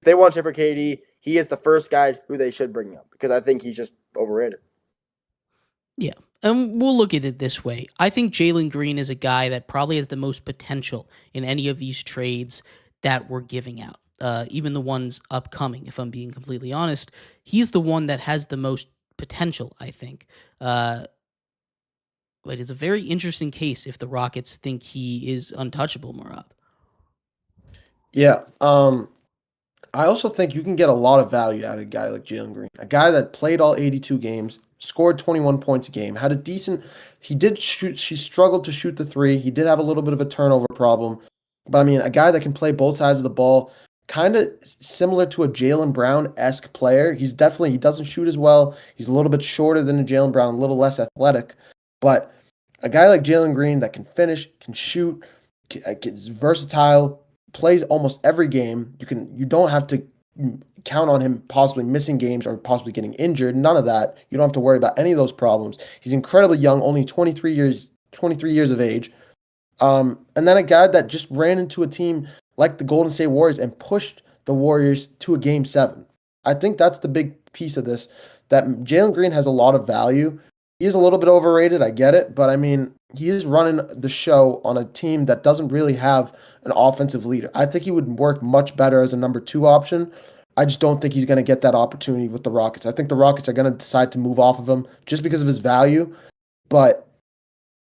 they want to trade for KD, he is the first guy who they should bring up because I think he's just overrated. Yeah. And we'll look at it this way. I think Jalen Green is a guy that probably has the most potential in any of these trades that we're giving out. Even the ones upcoming, if I'm being completely honest. He's the one that has the most potential, I think. But it's a very interesting case if the Rockets think he is untouchable, Mehrob. Yeah. I also think you can get a lot of value out of a guy like Jalen Green, a guy that played all 82 games, scored 21 points a game, had a decent, he did shoot, she struggled to shoot the three. He did have a little bit of a turnover problem, but I mean, a guy that can play both sides of the ball, kind of similar to a Jaylen Brown-esque player. He doesn't shoot as well. He's a little bit shorter than a Jaylen Brown, a little less athletic, but a guy like Jalen Green that can finish, can shoot, is versatile, plays almost every game. You don't have to count on him possibly missing games or possibly getting injured. None of that. You don't have to worry about any of those problems. He's incredibly young, only 23 years of age. And then a guy that just ran into a team like the Golden State Warriors and pushed the Warriors to a Game 7. I think that's the big piece of this, that Jalen Green has a lot of value. He is a little bit overrated, I get it, but I mean, he is running the show on a team that doesn't really have an offensive leader. I think he would work much better as a number 2 option. I just don't think he's going to get that opportunity with the Rockets. I think the Rockets are going to decide to move off of him just because of his value, but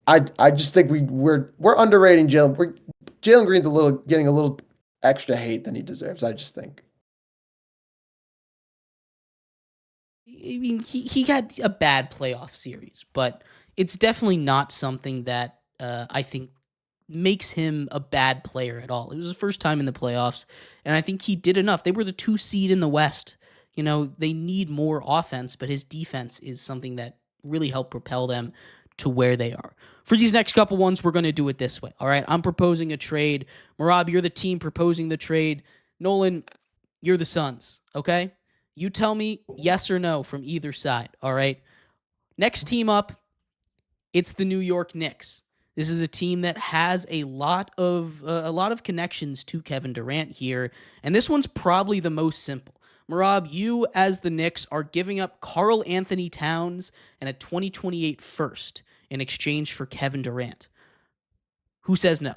I just think we're underrating Jalen. Jalen Green's getting a little extra hate than he deserves, I just think. I mean, he had a bad playoff series, but it's definitely not something that I think makes him a bad player at all. It was the first time in the playoffs, and I think he did enough. They were the 2 seed in the West. They need more offense, but his defense is something that really helped propel them to where they are. For these next couple ones, we're going to do it this way. All right, I'm proposing a trade. Mehrob, you're the team proposing the trade. Nolan, you're the Suns, okay? You tell me yes or no from either side, all right? Next team up, it's the New York Knicks. This is a team that has a lot of connections to Kevin Durant here, and this one's probably the most simple. Mehrob, you as the Knicks are giving up Karl Anthony Towns and a 2028 first in exchange for Kevin Durant. Who says no?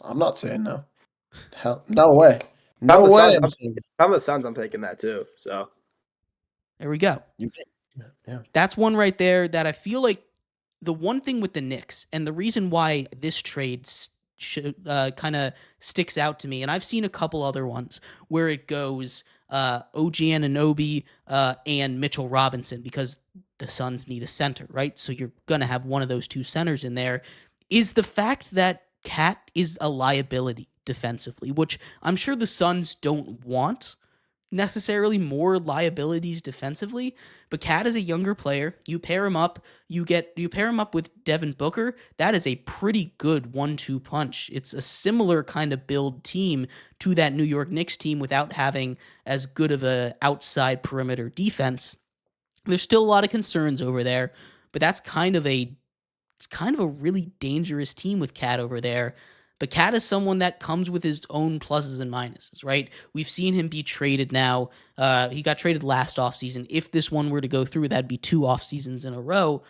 I'm not saying no. Hell, no way. No way. I'm the Suns. I'm taking that too. So there we go. Yeah. That's one right there that I feel like the one thing with the Knicks and the reason why this trade kind of sticks out to me, and I've seen a couple other ones where it goes OG Anunoby and Mitchell Robinson because the Suns need a center, right? So you're going to have one of those two centers in there, is the fact that Cat is a liability defensively, which I'm sure the Suns don't want necessarily more liabilities defensively, but Cat is a younger player. You pair him up, you pair him up with Devin Booker. That is a pretty good 1-2 punch. It's a similar kind of build team to that New York Knicks team without having as good of a outside perimeter defense. There's still a lot of concerns over there, but it's kind of a really dangerous team with Cat over there. But Cat is someone that comes with his own pluses and minuses, right? We've seen him be traded now. He got traded last offseason. If this one were to go through, that'd be 2 off seasons in a row.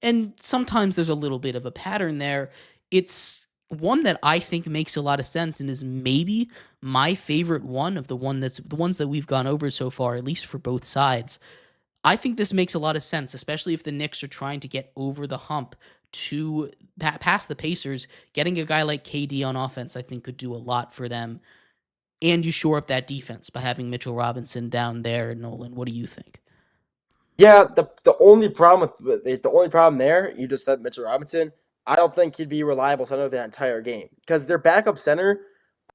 And sometimes there's a little bit of a pattern there. It's one that I think makes a lot of sense and is maybe my favorite one of the ones that we've gone over so far, at least for both sides. I think this makes a lot of sense, especially if the Knicks are trying to get over the hump to past the Pacers. Getting a guy like KD on offense, I think, could do a lot for them. And you shore up that defense by having Mitchell Robinson down there. Nolan, what do you think? Yeah, the only problem there, you just said Mitchell Robinson. I don't think he'd be reliable center the entire game because their backup center,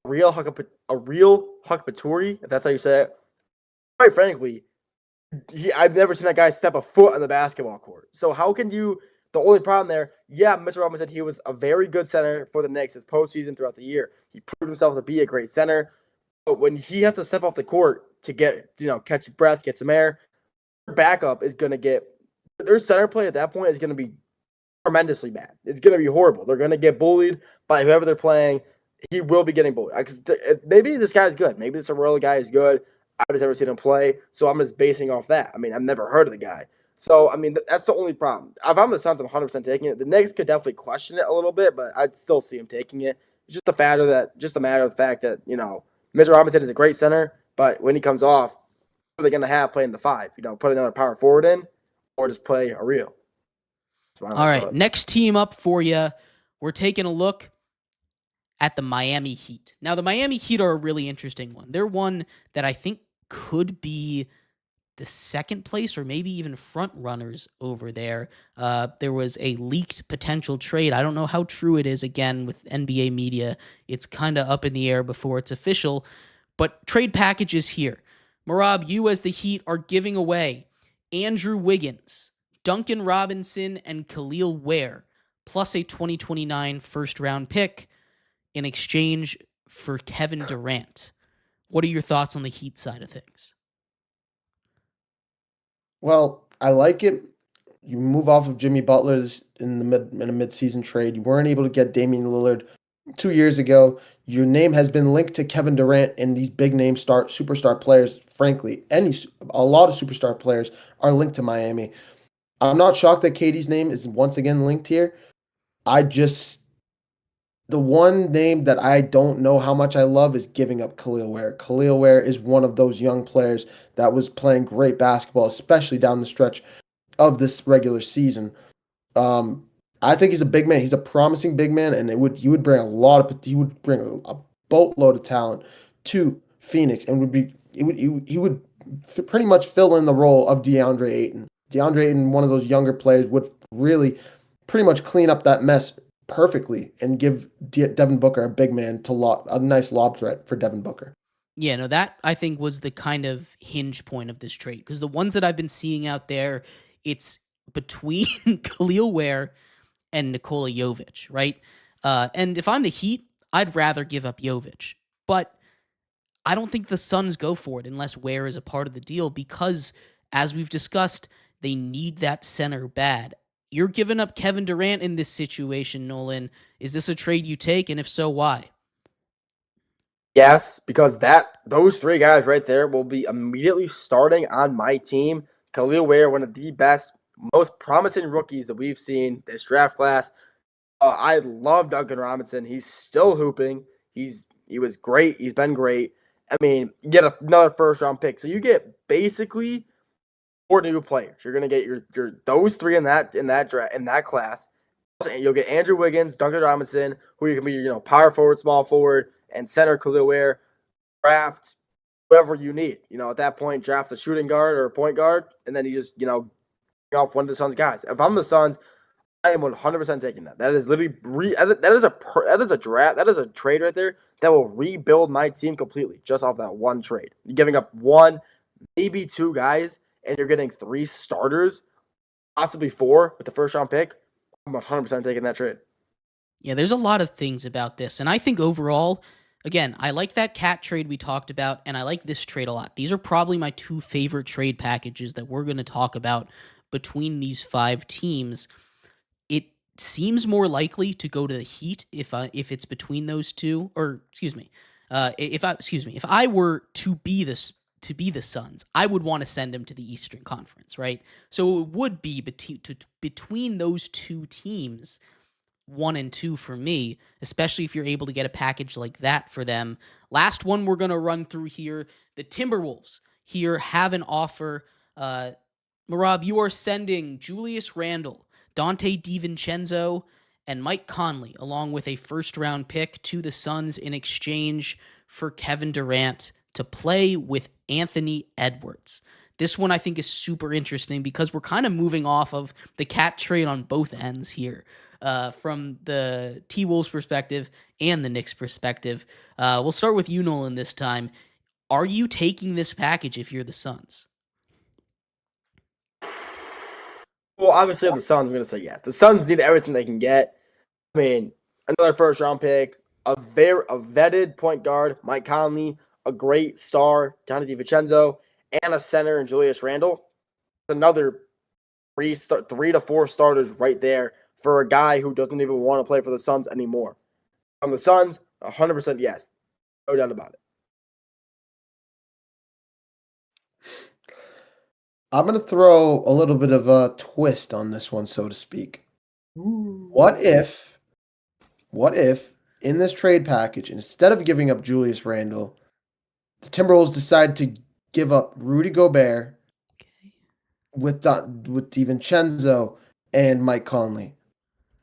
a real Huck Paturi, if that's how you say it. Quite frankly, I've never seen that guy step a foot on the basketball court. So how can you? The only problem there, Mitchell Robinson, he was a very good center for the Knicks this postseason throughout the year. He proved himself to be a great center. But when he has to step off the court to get, catch your breath, get some air, their backup is going to get – their center play at that point is going to be tremendously bad. It's going to be horrible. They're going to get bullied by whoever they're playing. He will be getting bullied. Maybe this guy's good. Maybe this Aurora guy is good. I've just never seen him play, so I'm just basing off that. I mean, I've never heard of the guy. So, I mean, that's the only problem. If I'm the Suns, I'm 100% taking it. The Knicks could definitely question it a little bit, but I'd still see him taking it. It's just a matter of the fact that, Mitchell Robinson is a great center, but when he comes off, who are they going to have playing the 5? Put another power forward in or just play a real? All right, next team up for you. We're taking a look at the Miami Heat. Now, the Miami Heat are a really interesting one. They're one that I think could be the second place or maybe even front runners over there. There was a leaked potential trade. I don't know how true it is. Again, with NBA media, it's kind of up in the air before it's official. But trade packages here. Mehrob, you as the Heat are giving away Andrew Wiggins, Duncan Robinson, and Khalil Ware, plus a 2029 first-round pick in exchange for Kevin Durant. What are your thoughts on the Heat side of things? Well, I like it. You move off of Jimmy Butler in a mid-season trade. You weren't able to get Damian Lillard 2 years ago. Your name has been linked to Kevin Durant and these big-name superstar players. Frankly, a lot of superstar players are linked to Miami. I'm not shocked that KD's name is once again linked here. The one name that I don't know how much I love is giving up Khalil Ware. Khalil Ware is one of those young players that was playing great basketball, especially down the stretch of this regular season. I think he's a big man. He's a promising big man, and he would bring a boatload of talent to Phoenix, and he would pretty much fill in the role of DeAndre Ayton. DeAndre Ayton, one of those younger players, would really pretty much clean up that mess perfectly and give Devin Booker a big man a nice lob threat for Devin Booker. Yeah, no, that I think was the kind of hinge point of this trade, because the ones that I've been seeing out there, it's between Khalil Ware and Nikola Jovic, right? And if I'm the Heat, I'd rather give up Jovic, but I don't think the Suns go for it unless Ware is a part of the deal, because as we've discussed, they need that center bad. You're giving up Kevin Durant in this situation, Nolan. Is this a trade you take? And if so, why? Yes, because those 3 guys right there will be immediately starting on my team. Khalil Ware, one of the best, most promising rookies that we've seen this draft class. I love Duncan Robinson. He's still hooping. He was great. He's been great. I mean, you get another first-round pick. So you get basically 4 new players. You're gonna get your those 3 in that class. And you'll get Andrew Wiggins, Duncan Robinson, who you can be power forward, small forward, and center Khalil Ware. Draft whoever you need. At that point, draft a shooting guard or a point guard, and then you just bring off one of the Suns guys. If I'm the Suns, I am 100% taking that. That is literally that is a trade right there that will rebuild my team completely just off that one trade. You're giving up one, maybe two guys, and you're getting 3 starters, possibly 4 with the first round pick. I'm 100% taking that trade. Yeah, there's a lot of things about this, and I think overall, again, I like that Cat trade we talked about, and I like this trade a lot. These are probably my 2 favorite trade packages that we're going to talk about between these 5 teams. It seems more likely to go to the Heat if it's between those two, or if I were to be the Suns, I would want to send him to the Eastern Conference, right? So it would be between those 2 teams, 1 and 2 for me, especially if you're able to get a package like that for them. Last one we're going to run through here, the Timberwolves here have an offer. Mehrob, you are sending Julius Randle, Dante DiVincenzo, and Mike Conley, along with a first-round pick to the Suns in exchange for Kevin Durant to play with Anthony Edwards. This one I think is super interesting because we're kind of moving off of the Cat trade on both ends here, from the T-Wolves perspective and the Knicks perspective. We'll start with you, Nolan, this time. Are you taking this package if you're the Suns? Well, obviously, the Suns, I'm going to say yes. The Suns need everything they can get. I mean, another first-round pick, a vetted point guard, Mike Conley, a great star, Dante DiVincenzo, and a center in Julius Randle. Another 3 to 4 starters right there for a guy who doesn't even want to play for the Suns anymore. On the Suns, 100% yes. No doubt about it. I'm going to throw a little bit of a twist on this one, so to speak. Ooh. What if in this trade package, instead of giving up Julius Randle, the Timberwolves decide to give up Rudy Gobert with DiVincenzo and Mike Conley?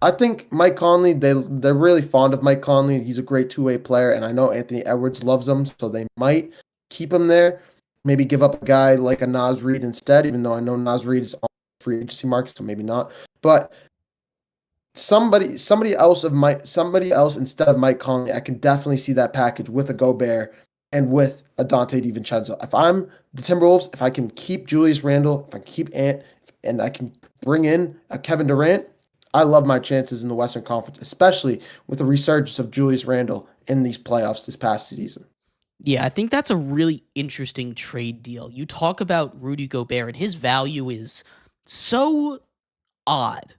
I think Mike Conley, they're really fond of Mike Conley. He's a great two-way player, and I know Anthony Edwards loves him, so they might keep him there. Maybe give up a guy like a Naz Reid instead, even though I know Naz Reid is on the free agency market, so maybe not. But somebody else instead of Mike Conley, I can definitely see that package with a Gobert and with a Dante DiVincenzo. If I'm the Timberwolves, if I can keep Julius Randle, if I can keep Ant, and I can bring in a Kevin Durant, I love my chances in the Western Conference, especially with the resurgence of Julius Randle in these playoffs this past season. Yeah, I think that's a really interesting trade deal. You talk about Rudy Gobert, and his value is so odd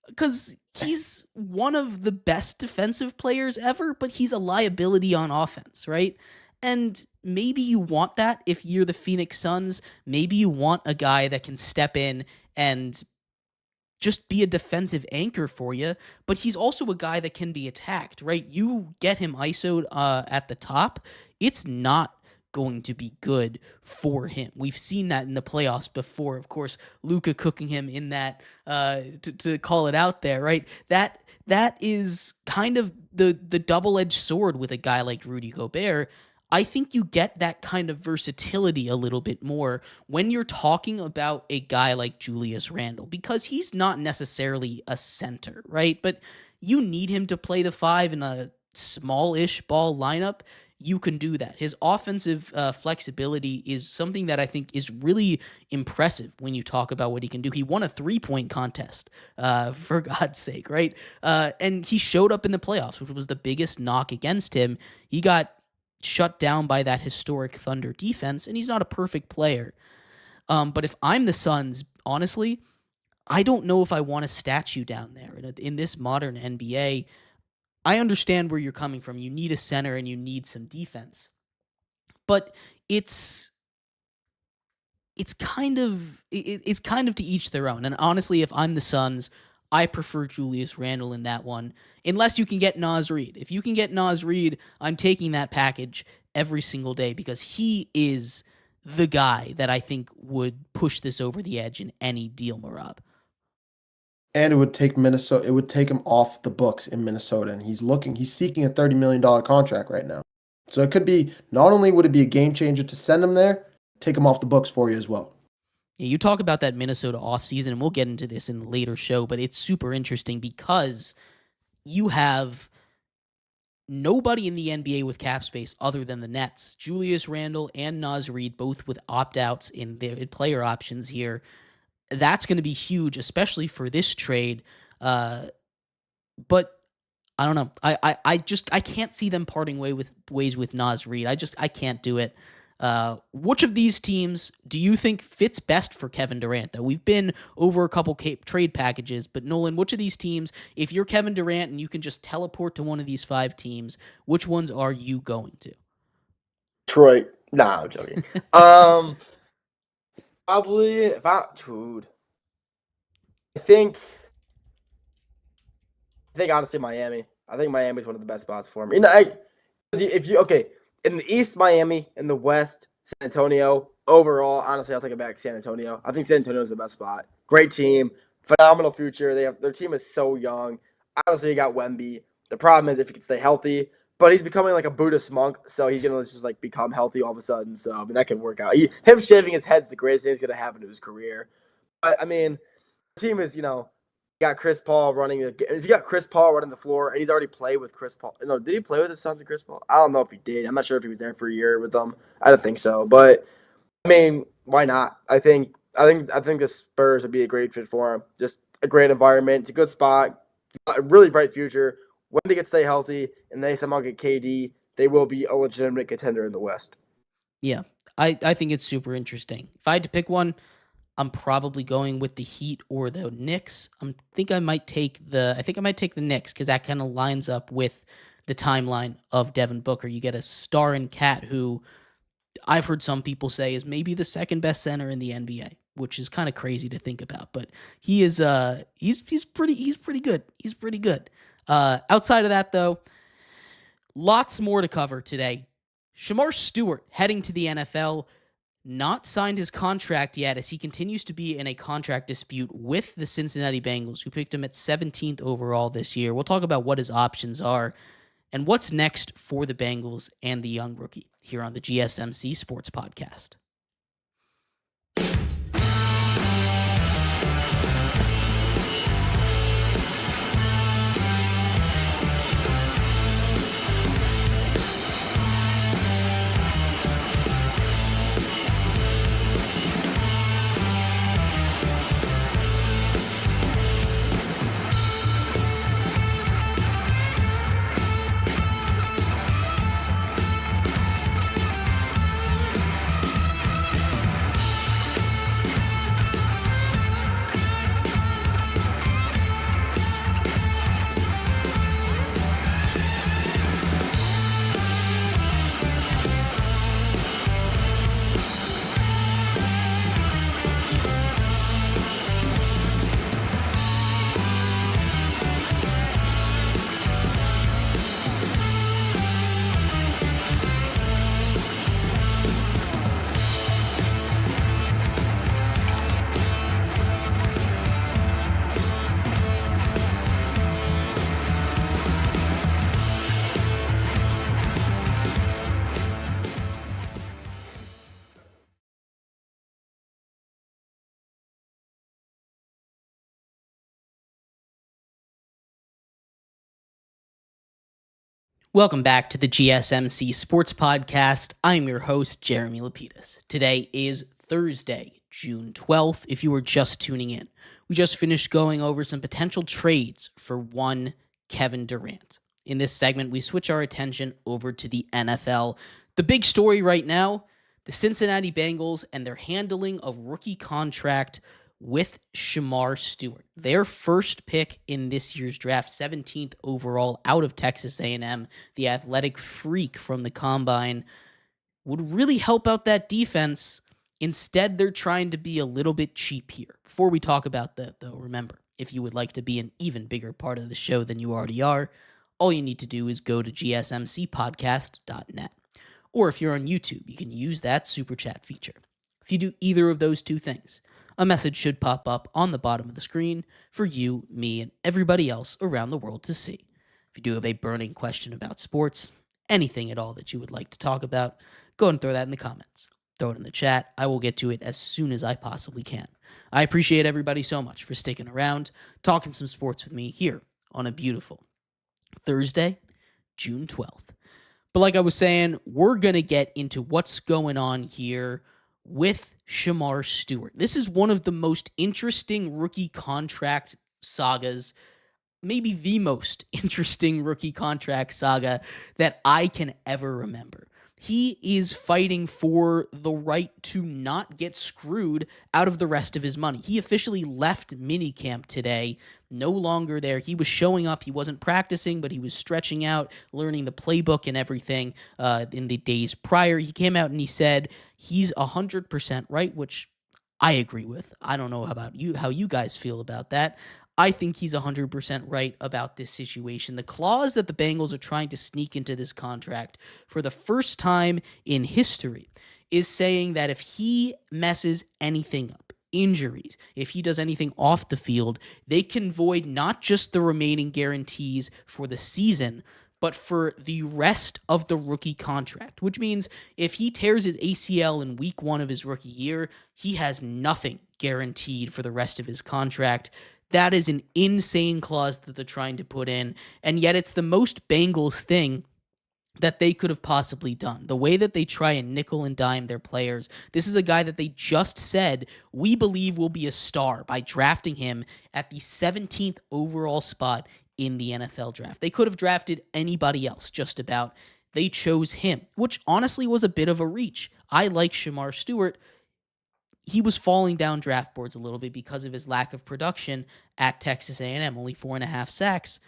because he's one of the best defensive players ever, but he's a liability on offense, right? And maybe you want that if you're the Phoenix Suns. Maybe you want a guy that can step in and just be a defensive anchor for you, but he's also a guy that can be attacked, right? You get him ISO'd at the top, it's not going to be good for him. We've seen that in the playoffs before. Of course, Luka cooking him in that, to call it out there, right? That is kind of the double-edged sword with a guy like Rudy Gobert. I think you get that kind of versatility a little bit more when you're talking about a guy like Julius Randle, because he's not necessarily a center, right? But you need him to play the 5 in a small-ish ball lineup. You can do that. His offensive flexibility is something that I think is really impressive when you talk about what he can do. He won a 3-point contest, for God's sake, right? And he showed up in the playoffs, which was the biggest knock against him. He got shut down by that historic Thunder defense, and he's not a perfect player. But if I'm the Suns, honestly, I don't know if I want a statue down there. In this modern NBA, I understand where you're coming from. You need a center and you need some defense. But it's kind of to each their own. And honestly, if I'm the Suns, I prefer Julius Randle in that one, unless you can get Naz Reid. If you can get Naz Reid, I'm taking that package every single day because he is the guy that I think would push this over the edge in any deal, Mehrob. And it would take Minnesota. It would take him off the books in Minnesota, and he's seeking a $30 million contract right now. So it could be, not only would it be a game changer to send him there, take him off the books for you as well. You talk about that Minnesota offseason, and we'll get into this in a later show, but it's super interesting because you have nobody in the NBA with cap space other than the Nets. Julius Randle and Naz Reid both with opt-outs in their player options here. That's going to be huge, especially for this trade. But I don't know. I can't see them parting ways with Naz Reid. I can't do it. Which of these teams do you think fits best for Kevin Durant, though? We've been over a couple trade packages, but Nolan, which of these teams, if you're Kevin Durant and you can just teleport to one of these 5 teams, which ones are you going to? Detroit. Nah, I'm joking. Probably, I think honestly Miami. I think Miami's one of the best spots for him. In the East, Miami. In the West, San Antonio. Overall, honestly, I'll take it back. San Antonio. I think San Antonio's the best spot. Great team, phenomenal future. Their team is so young. Obviously, you got Wemby. The problem is if he can stay healthy, but he's becoming like a Buddhist monk, so he's gonna just like become healthy all of a sudden. So I mean, that could work out. Him shaving his head's the greatest thing that's gonna happen to his career. But I mean, the team is got Chris Paul running if you got Chris Paul running the floor, and he's already played with Chris Paul. No, did he play with the Suns and Chris Paul? I don't know if he did. I'm not sure if he was there for a year with them. I don't think so. But I mean, why not? I think the Spurs would be a great fit for him. Just a great environment. It's a good spot. A really bright future. When they get stay healthy and they somehow get KD, they will be a legitimate contender in the West. Yeah, I think it's super interesting. If I had to pick one, I'm probably going with the Heat or the Knicks. I think I might take the Knicks because that kind of lines up with the timeline of Devin Booker. You get a star in Cat who I've heard some people say is maybe the second best center in the NBA, which is kind of crazy to think about. But he is he's pretty good. He's pretty good. Outside of that, though, lots more to cover today. Shamar Stewart heading to the NFL. Not signed his contract yet as he continues to be in a contract dispute with the Cincinnati Bengals, who picked him at 17th overall this year. We'll talk about what his options are and what's next for the Bengals and the young rookie here on the GSMC Sports Podcast. Welcome back to the GSMC Sports Podcast. I'm your host, Jeremy Lapidus. Today is Thursday, June 12th, if you were just tuning in. We just finished going over some potential trades for one Kevin Durant. In this segment, we switch our attention over to the NFL. The big story right now, the Cincinnati Bengals and their handling of rookie contract with Shamar Stewart. Their first pick in this year's draft, 17th overall out of Texas A&M, the athletic freak from the combine, would really help out that defense. Instead, they're trying to be a little bit cheap here. Before we talk about that, though, remember, if you would like to be an even bigger part of the show than you already are, all you need to do is go to gsmcpodcast.net. Or if you're on YouTube, you can use that super chat feature. If you do either of those two things, a message should pop up on the bottom of the screen for you, me, and everybody else around the world to see. If you do have a burning question about sports, anything at all that you would like to talk about, go and throw that in the comments. throw it in the chat. I will get to it as soon as I possibly can. I appreciate everybody so much for sticking around, talking some sports with me here on a beautiful Thursday, June 12th. But like I was saying, we're going to get into what's going on here with Shemar Stewart. This is one of the most interesting rookie contract sagas, maybe the most interesting rookie contract saga that I can ever remember. He is fighting for the right to not get screwed out of the rest of his money. He officially left minicamp today, no longer there. He was showing up. He wasn't practicing, but he was stretching out, learning the playbook and everything in the days prior. He came out and he said he's 100% right, which I agree with. I don't know about you, how you guys feel about that. I think he's 100% right about this situation. The clause that the Bengals are trying to sneak into this contract for the first time in history is saying that if he messes anything up, injuries, if he does anything off the field, they can void not just the remaining guarantees for the season, but for the rest of the rookie contract, which means if he tears his ACL in week 1 of his rookie year, he has nothing guaranteed for the rest of his contract. That is an insane clause that they're trying to put in, and yet it's the most Bengals thing that they could have possibly done. The way that they try and nickel and dime their players. This is a guy that they just said we believe will be a star by drafting him at the 17th overall spot in the NFL draft. They could have drafted anybody else, just about. They chose him, which honestly was a bit of a reach. I like Shemar Stewart. He was falling down draft boards a little bit because of his lack of production at Texas A&M, only 4.5 sacks.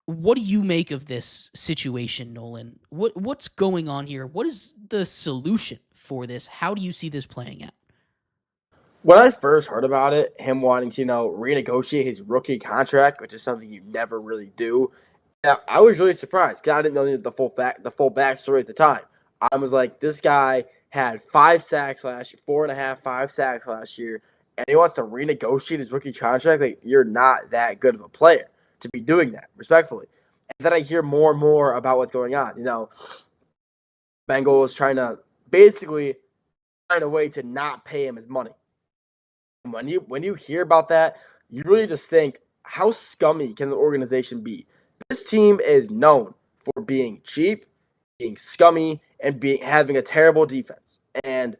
What do you make of this situation, Nolan? What's going on here? What is the solution for this? How do you see this playing out? When I first heard about it, him wanting to, renegotiate his rookie contract, which is something you never really do, I was really surprised because I didn't know the full backstory at the time. I was like, this guy had 5 sacks last year, 4.5, 5 sacks last year, and he wants to renegotiate his rookie contract. Like, you're not that good of a player to be doing that, respectfully. And then I hear more and more about what's going on. Bengals trying to basically find a way to not pay him his money. And when you hear about that, you really just think, how scummy can the organization be? This team is known for being cheap, being scummy, and having a terrible defense. And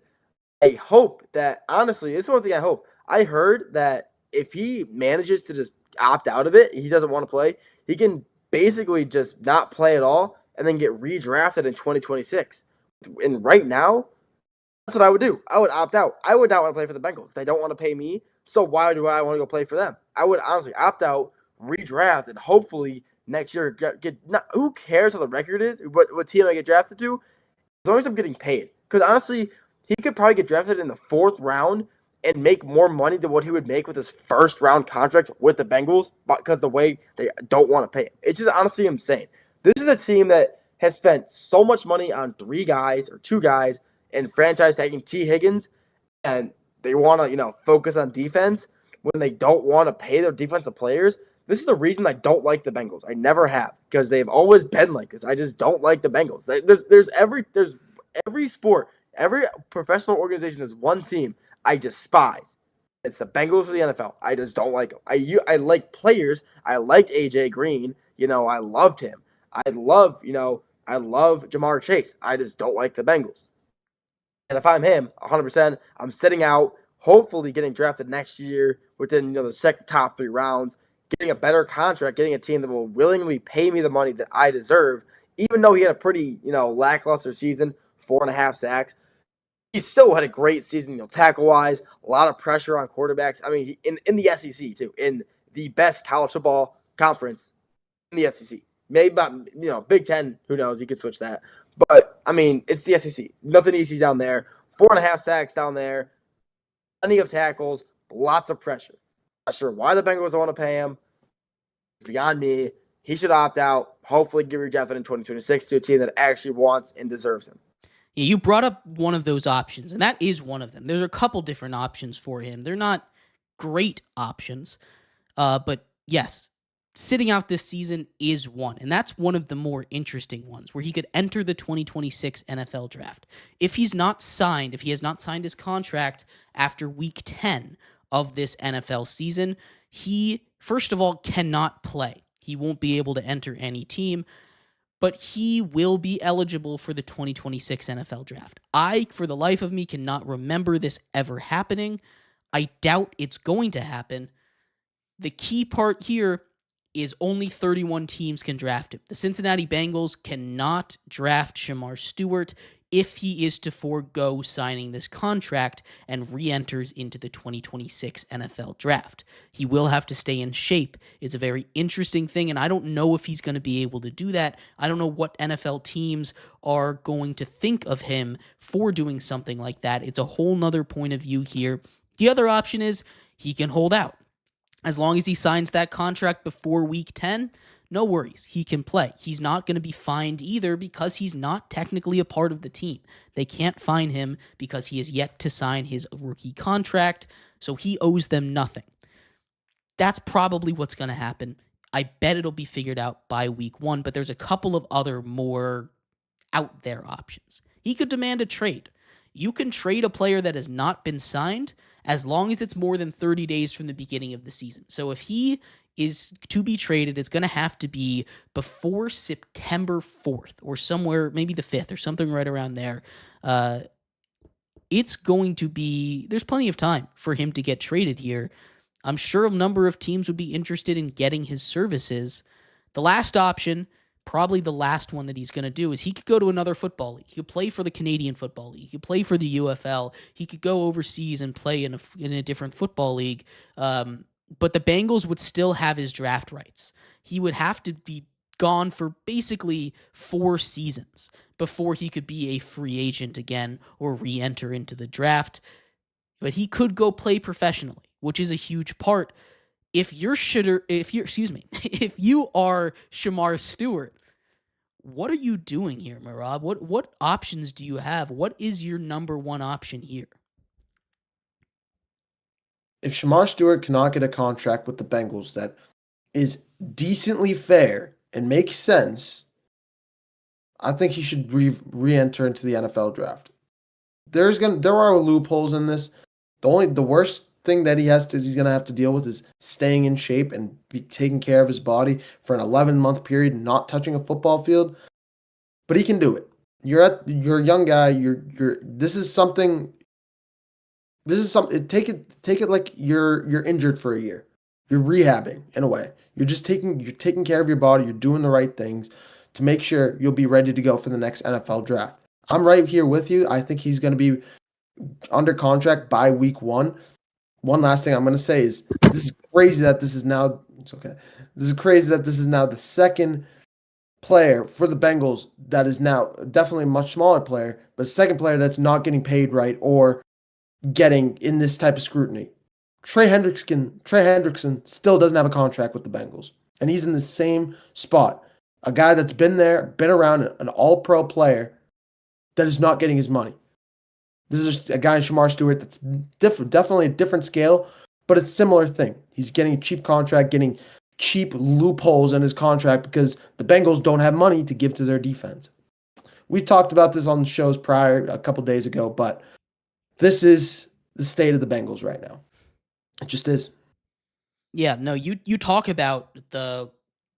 I hope that, honestly, it's one thing I hope. I heard that if he manages to just opt out of it, he doesn't want to play, he can basically just not play at all and then get redrafted in 2026. And right now, that's what I would do. I would opt out. I would not want to play for the Bengals. They don't want to pay me, so why do I want to go play for them? I would honestly opt out, redraft, and hopefully next year who cares how the record is, what team I get drafted to, as long as I'm getting paid. Because honestly, he could probably get drafted in the 4th round and make more money than what he would make with his first round contract with the Bengals, because the way they don't want to pay him. It's just honestly insane. This is a team that has spent so much money on 2 guys and franchise tagging T. Higgins, and they want to, focus on defense when they don't want to pay their defensive players. This is the reason I don't like the Bengals. I never have, because they've always been like this. I just don't like the Bengals. There's every sport, every professional organization is one team I despise. It's the Bengals for the NFL. I just don't like them. I like players. I liked AJ Green. I loved him. I love Jamar Chase. I just don't like the Bengals. And if I'm him, 100%, I'm sitting out, hopefully getting drafted next year within the second top 3 rounds, getting a better contract, getting a team that will willingly pay me the money that I deserve, even though he had a pretty, lackluster season, 4.5 sacks. He still had a great season, tackle-wise, a lot of pressure on quarterbacks. I mean, in the SEC, too, in the best college football conference in the SEC. Maybe about, Big Ten, who knows, you could switch that. But, I mean, it's the SEC. Nothing easy down there. 4.5 sacks down there. Plenty of tackles. Lots of pressure. Not sure why the Bengals don't want to pay him. It's beyond me. He should opt out. Hopefully get redrafted in 2026 to a team that actually wants and deserves him. Yeah, you brought up one of those options, and that is one of them. There's a couple different options for him. They're not great options, but yes, sitting out this season is one, and that's one of the more interesting ones where he could enter the 2026 NFL draft. If he has not signed his contract after week 10 of this NFL season, he, first of all, cannot play. He won't be able to enter any team, but he will be eligible for the 2026 NFL draft. I, for the life of me, cannot remember this ever happening. I doubt it's going to happen. The key part here is only 31 teams can draft him. The Cincinnati Bengals cannot draft Shemar Stewart if he is to forego signing this contract and re-enters into the 2026 NFL draft. He will have to stay in shape. It's a very interesting thing, and I don't know if he's going to be able to do that. I don't know what NFL teams are going to think of him for doing something like that. It's a whole nother point of view here. The other option is he can hold out. As long as he signs that contract before week 10, no worries. He can play. He's not going to be fined either because he's not technically a part of the team. They can't fine him because he has yet to sign his rookie contract, so he owes them nothing. That's probably what's going to happen. I bet it'll be figured out by week 1, but there's a couple of other more out there options. He could demand a trade. You can trade a player that has not been signed as long as it's more than 30 days from the beginning of the season. So if he is to be traded, it's going to have to be before September 4th or somewhere, maybe the 5th or something right around there. It's going to be, there's plenty of time for him to get traded here. I'm sure a number of teams would be interested in getting his services. The last option, probably the last one that he's going to do, is he could go to another football league. He could play for the Canadian Football League. He could play for the UFL. He could go overseas and play in a different football league. But the Bengals would still have his draft rights. He would have to be gone for basically 4 seasons before he could be a free agent again or re-enter into the draft. But he could go play professionally, which is a huge part. If you are Shemar Stewart, what are you doing here, Mehrob? What options do you have? What is your number one option here? If Shemar Stewart cannot get a contract with the Bengals that is decently fair and makes sense, I think he should re-enter into the NFL draft. There are loopholes in this. The worst thing that he's going to have to deal with is staying in shape and taking care of his body for an 11-month period, not touching a football field. But he can do it. You're a young guy. This is something. Take it like you're injured for a year. You're rehabbing in a way. You're taking care of your body. You're doing the right things to make sure you'll be ready to go for the next NFL draft. I'm right here with you. I think he's going to be under contract by week 1. One last thing I'm going to say is this is crazy that this is now. It's okay. This is crazy that this is now the second player for the Bengals that is now definitely a much smaller player, but second player that's not getting paid right or getting in this type of scrutiny. Trey Hendrickson still doesn't have a contract with the Bengals, and he's in the same spot. A guy that's been there, been around, an all-pro player that is not getting his money. This is a guy in Shemar Stewart that's different, definitely a different scale, but it's a similar thing. He's getting a cheap contract, getting cheap loopholes in his contract because the Bengals don't have money to give to their defense. We talked about this on the shows prior a couple days ago, but this is the state of the Bengals right now. It just is. Yeah, no, you talk about the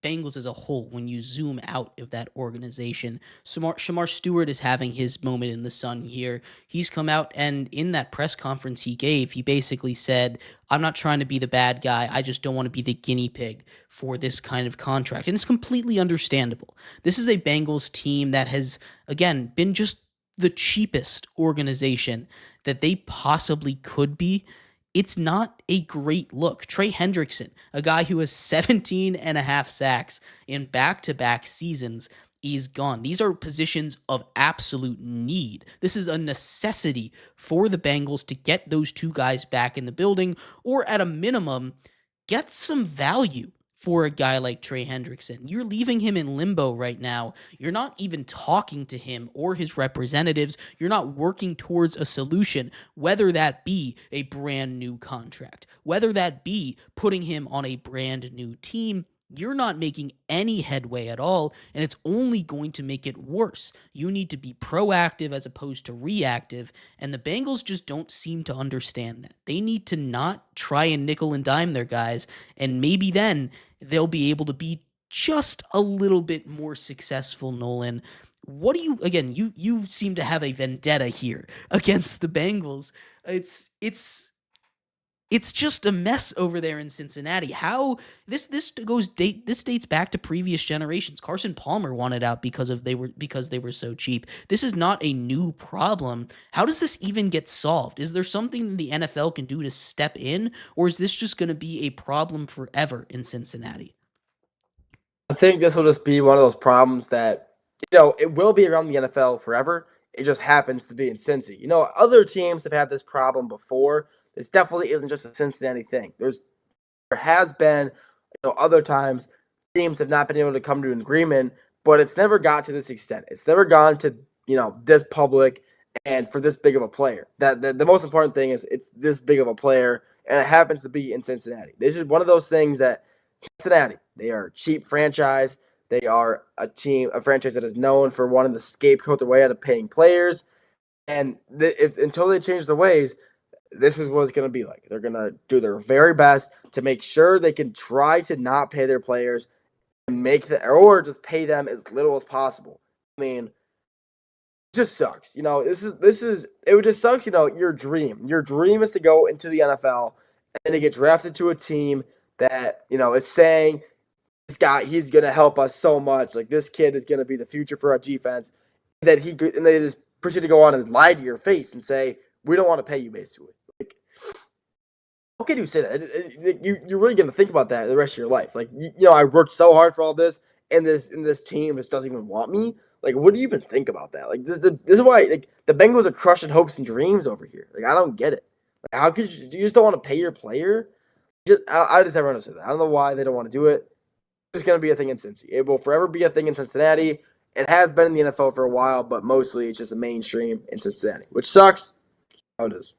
Bengals as a whole when you zoom out of that organization. Shemar Stewart is having his moment in the sun here. He's come out, and in that press conference he gave, he basically said, I'm not trying to be the bad guy. I just don't want to be the guinea pig for this kind of contract. And it's completely understandable. This is a Bengals team that has, again, been just the cheapest organization that they possibly could be. It's not a great look. Trey Hendrickson, a guy who has 17 and a half sacks in back-to-back seasons, is gone. These are positions of absolute need. This is a necessity for the Bengals to get those two guys back in the building, or at a minimum, get some value for a guy like Trey Hendrickson. You're leaving him in limbo right now. You're not even talking to him or his representatives. You're not working towards a solution, whether that be a brand new contract, whether that be putting him on a brand new team. you're not making any headway at all, and it's only going to make it worse. You need to be proactive as opposed to reactive, and the Bengals just don't seem to understand that. They need to not try and nickel and dime their guys, and maybe then they'll be able to be just a little bit more successful, Nolan. What do you, again, you seem to have a vendetta here against the Bengals. It's just a mess over there in Cincinnati. How this dates back to previous generations. Carson Palmer wanted out because they were so cheap. This is not a new problem. How does this even get solved? Is there something the NFL can do to step in, or is this just going to be a problem forever in Cincinnati? I think this will just be one of those problems that, it will be around the NFL forever. It just happens to be in Cincy. Other teams have had this problem before. This definitely isn't just a Cincinnati thing. There has been, other times teams have not been able to come to an agreement, but it's never got to this extent. It's never gone to, this public and for this big of a player. That the most important thing is it's this big of a player, and it happens to be in Cincinnati. This is one of those things that Cincinnati, they are a cheap franchise. They are a franchise that is known for wanting to scapegoat their way out of paying players. And until they change their ways, this is what it's going to be like. They're going to do their very best to make sure they can try to not pay their players and or just pay them as little as possible. I mean, it just sucks. It just sucks, your dream. Your dream is to go into the NFL and to get drafted to a team that, is saying this guy, he's going to help us so much. Like, this kid is going to be the future for our defense. And they just proceed to go on and lie to your face and say, we don't want to pay you, basically. Like, how can you say that? You're really going to think about that the rest of your life. Like, I worked so hard for all this, and this team just doesn't even want me. Like, what do you even think about that? Like, this is why, like, the Bengals are crushing hopes and dreams over here. Like, I don't get it. Like, how could you just don't want to pay your player? I just never understood that. I don't know why they don't want to do it. It's going to be a thing in Cincy. It will forever be a thing in Cincinnati. It has been in the NFL for a while, but mostly it's just a mainstream in Cincinnati, which sucks. How it is.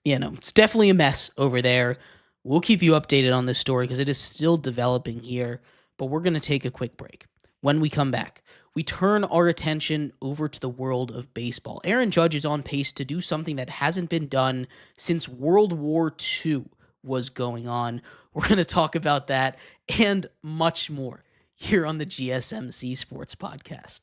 Yeah, no, it's definitely a mess over there. We'll keep you updated on this story because it is still developing here, but we're going to take a quick break. When we come back, we turn our attention over to the world of baseball. Aaron Judge is on pace to do something that hasn't been done since World War II was going on. We're going to talk about that and much more here on the GSMC Sports Podcast.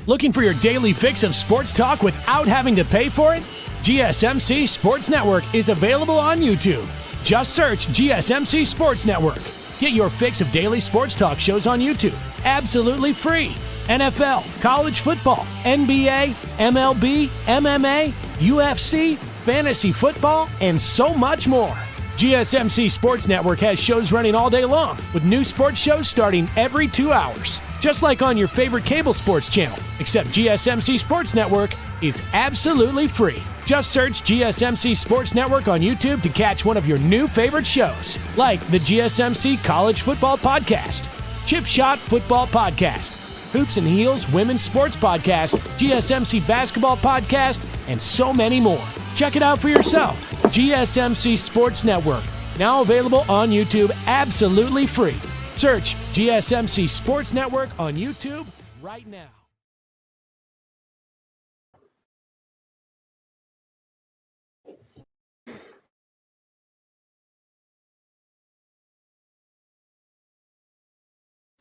Looking for your daily fix of sports talk without having to pay for it? GSMC Sports Network is available on YouTube. Just search GSMC Sports Network. Get your fix of daily sports talk shows on YouTube, absolutely free. NFL, college football, NBA, MLB, MMA, UFC, fantasy football, and so much more. GSMC Sports Network has shows running all day long, with new sports shows starting every 2 hours. Just like on your favorite cable sports channel, except GSMC Sports Network is absolutely free. Just search GSMC Sports Network on YouTube to catch one of your new favorite shows, like the GSMC College Football Podcast, Chip Shot Football Podcast, Hoops and Heels Women's Sports Podcast, GSMC Basketball Podcast, and so many more. Check it out for yourself. GSMC Sports Network, now available on YouTube absolutely free. Search GSMC Sports Network on YouTube right now.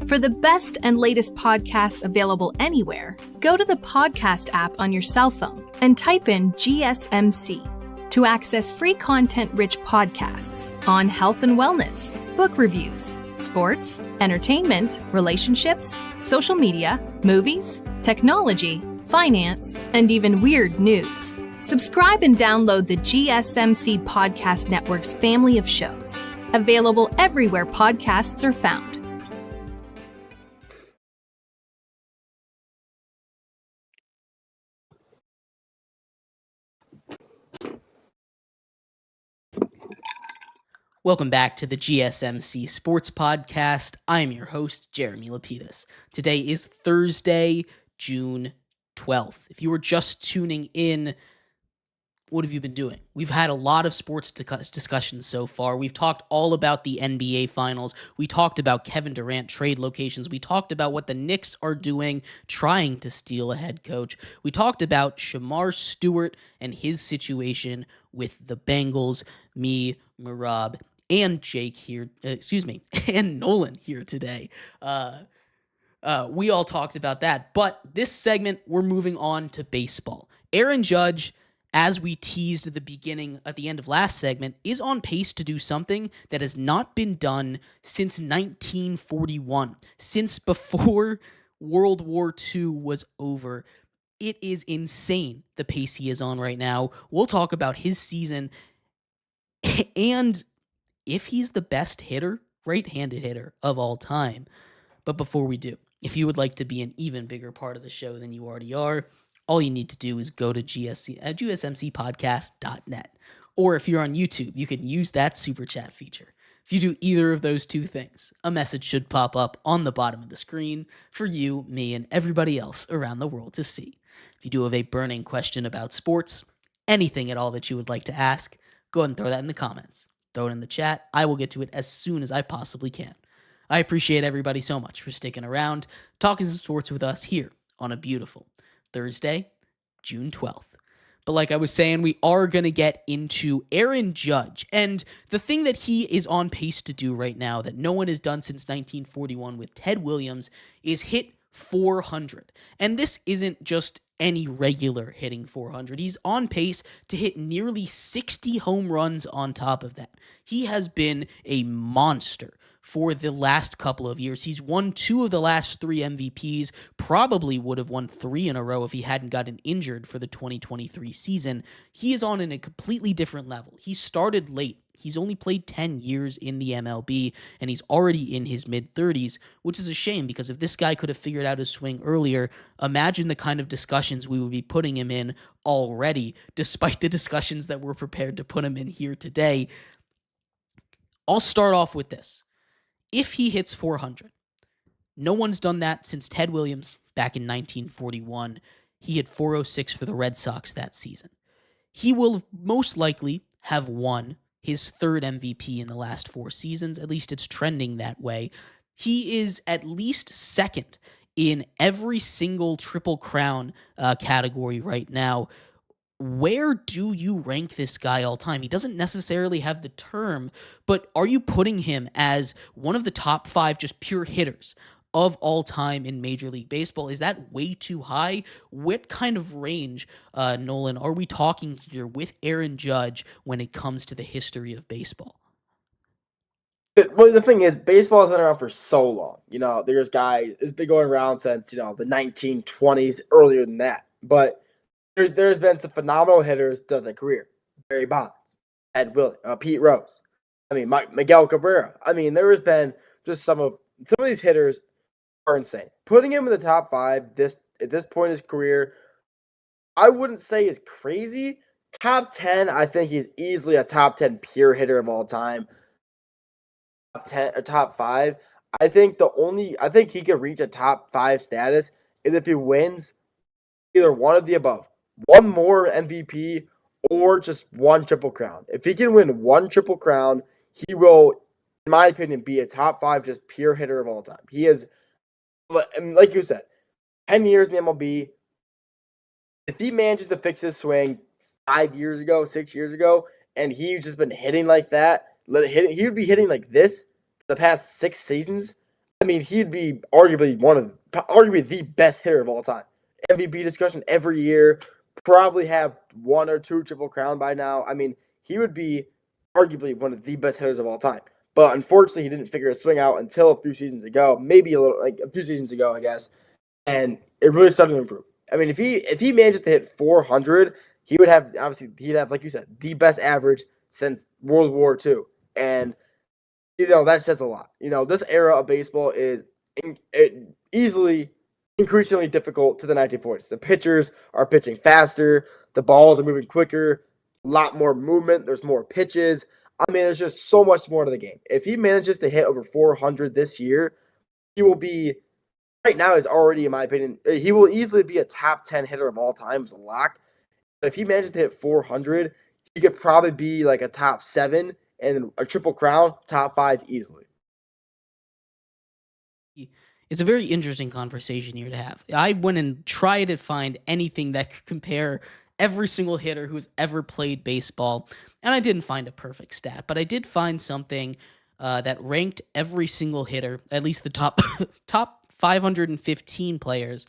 For the best and latest podcasts available anywhere, go to the podcast app on your cell phone and type in GSMC to access free content-rich podcasts on health and wellness, book reviews, sports, entertainment, relationships, social media, movies, technology, finance, and even weird news. Subscribe and download the GSMC Podcast Network's family of shows, available everywhere podcasts are found. Welcome back to the GSMC Sports Podcast. I'm your host, Jeremy Lapidus. Today is Thursday, June 12th. If you were just tuning in, what have you been doing? We've had a lot of sports discussions so far. We've talked all about the NBA Finals. We talked about Kevin Durant trade locations. We talked about what the Knicks are doing, trying to steal a head coach. We talked about Shamar Stewart and his situation with the Bengals. Me, Mehrob, and Jake here, and Nolan here today. We all talked about that. But this segment, we're moving on to baseball. Aaron Judge, as we teased at the end of last segment, is on pace to do something that has not been done since 1941, since before World War II was over. It is insane the pace he is on right now. We'll talk about his season and if he's the best hitter, right-handed hitter of all time. But before we do, if you would like to be an even bigger part of the show than you already are, all you need to do is go to GSMCpodcast.net. Or if you're on YouTube, you can use that super chat feature. If you do either of those two things, a message should pop up on the bottom of the screen for you, me, and everybody else around the world to see. If you do have a burning question about sports, anything at all that you would like to ask, go ahead and throw that in the comments. Throw it in the chat. I will get to it as soon as I possibly can. I appreciate everybody so much for sticking around, talking some sports with us here on a beautiful Thursday, June 12th. But like I was saying, we are going to get into Aaron Judge. And the thing that he is on pace to do right now that no one has done since 1941 with Ted Williams is hit 400. And this isn't just any regular hitting 400. He's on pace to hit nearly 60 home runs on top of that. He has been a monster for the last couple of years. He's won 2 of the last 3 MVPs, probably would have won 3 in a row if he hadn't gotten injured for the 2023 season. He is on a completely different level. He started late. He's only played 10 years in the MLB, and he's already in his mid-30s, which is a shame because if this guy could have figured out his swing earlier, imagine the kind of discussions we would be putting him in already, despite the discussions that we're prepared to put him in here today. I'll start off with this. If he hits 400, no one's done that since Ted Williams back in 1941. He hit 406 for the Red Sox that season. He will most likely have won his 3rd MVP in the last 4 seasons. At least it's trending that way. He is at least 2nd in every single Triple Crown category right now. Where do you rank this guy all time? He doesn't necessarily have the term, but are you putting him as one of the top 5 just pure hitters of all time in Major League Baseball? Is that way too high? What kind of range, Nolan, are we talking here with Aaron Judge when it comes to the history of baseball? Well, the thing is, baseball has been around for so long. There's guys, it's been going around since, the 1920s, earlier than that. But there's been some phenomenal hitters throughout their career. Barry Bonds, Ed Willie, Pete Rose. Miguel Cabrera. There has been just some of these hitters are insane. Putting him in the top 5 at this point in his career, I wouldn't say is crazy. Top 10, I think he's easily a top 10 pure hitter of all time. Top 10 or top 5. I think he could reach a top 5 status is if he wins either one of the above. One more MVP or just 1 Triple Crown. If he can win 1 Triple Crown, he will, in my opinion, be a top 5 just pure hitter of all time. He is, like you said, 10 years in the MLB. If he manages to fix his swing 6 years ago, and he's just been hitting like that, he would be hitting like this the past 6 seasons. He'd be arguably the best hitter of all time. MVP discussion every year. Probably have 1 or 2 Triple Crown by now. He would be arguably one of the best hitters of all time. But unfortunately, he didn't figure his swing out until a few seasons ago. Maybe a few seasons ago, I guess. And it really started to improve. If he manages to hit 400, he'd have, like you said, the best average since World War II. And, that says a lot. This era of baseball is easily increasingly difficult to the 1940s. The pitchers are pitching faster. The balls are moving quicker. A lot more movement. There's more pitches. There's just so much more to the game. If he manages to hit over 400 this year, he will be, right now is already, in my opinion, he will easily be a top 10 hitter of all time. It's a lock. if he manages to hit 400, he could probably be like a top 7 and a triple crown, top 5 easily. It's a very interesting conversation here to have. I went and tried to find anything that could compare every single hitter who's ever played baseball, and I didn't find a perfect stat, but I did find something that ranked every single hitter, at least the top 515 players,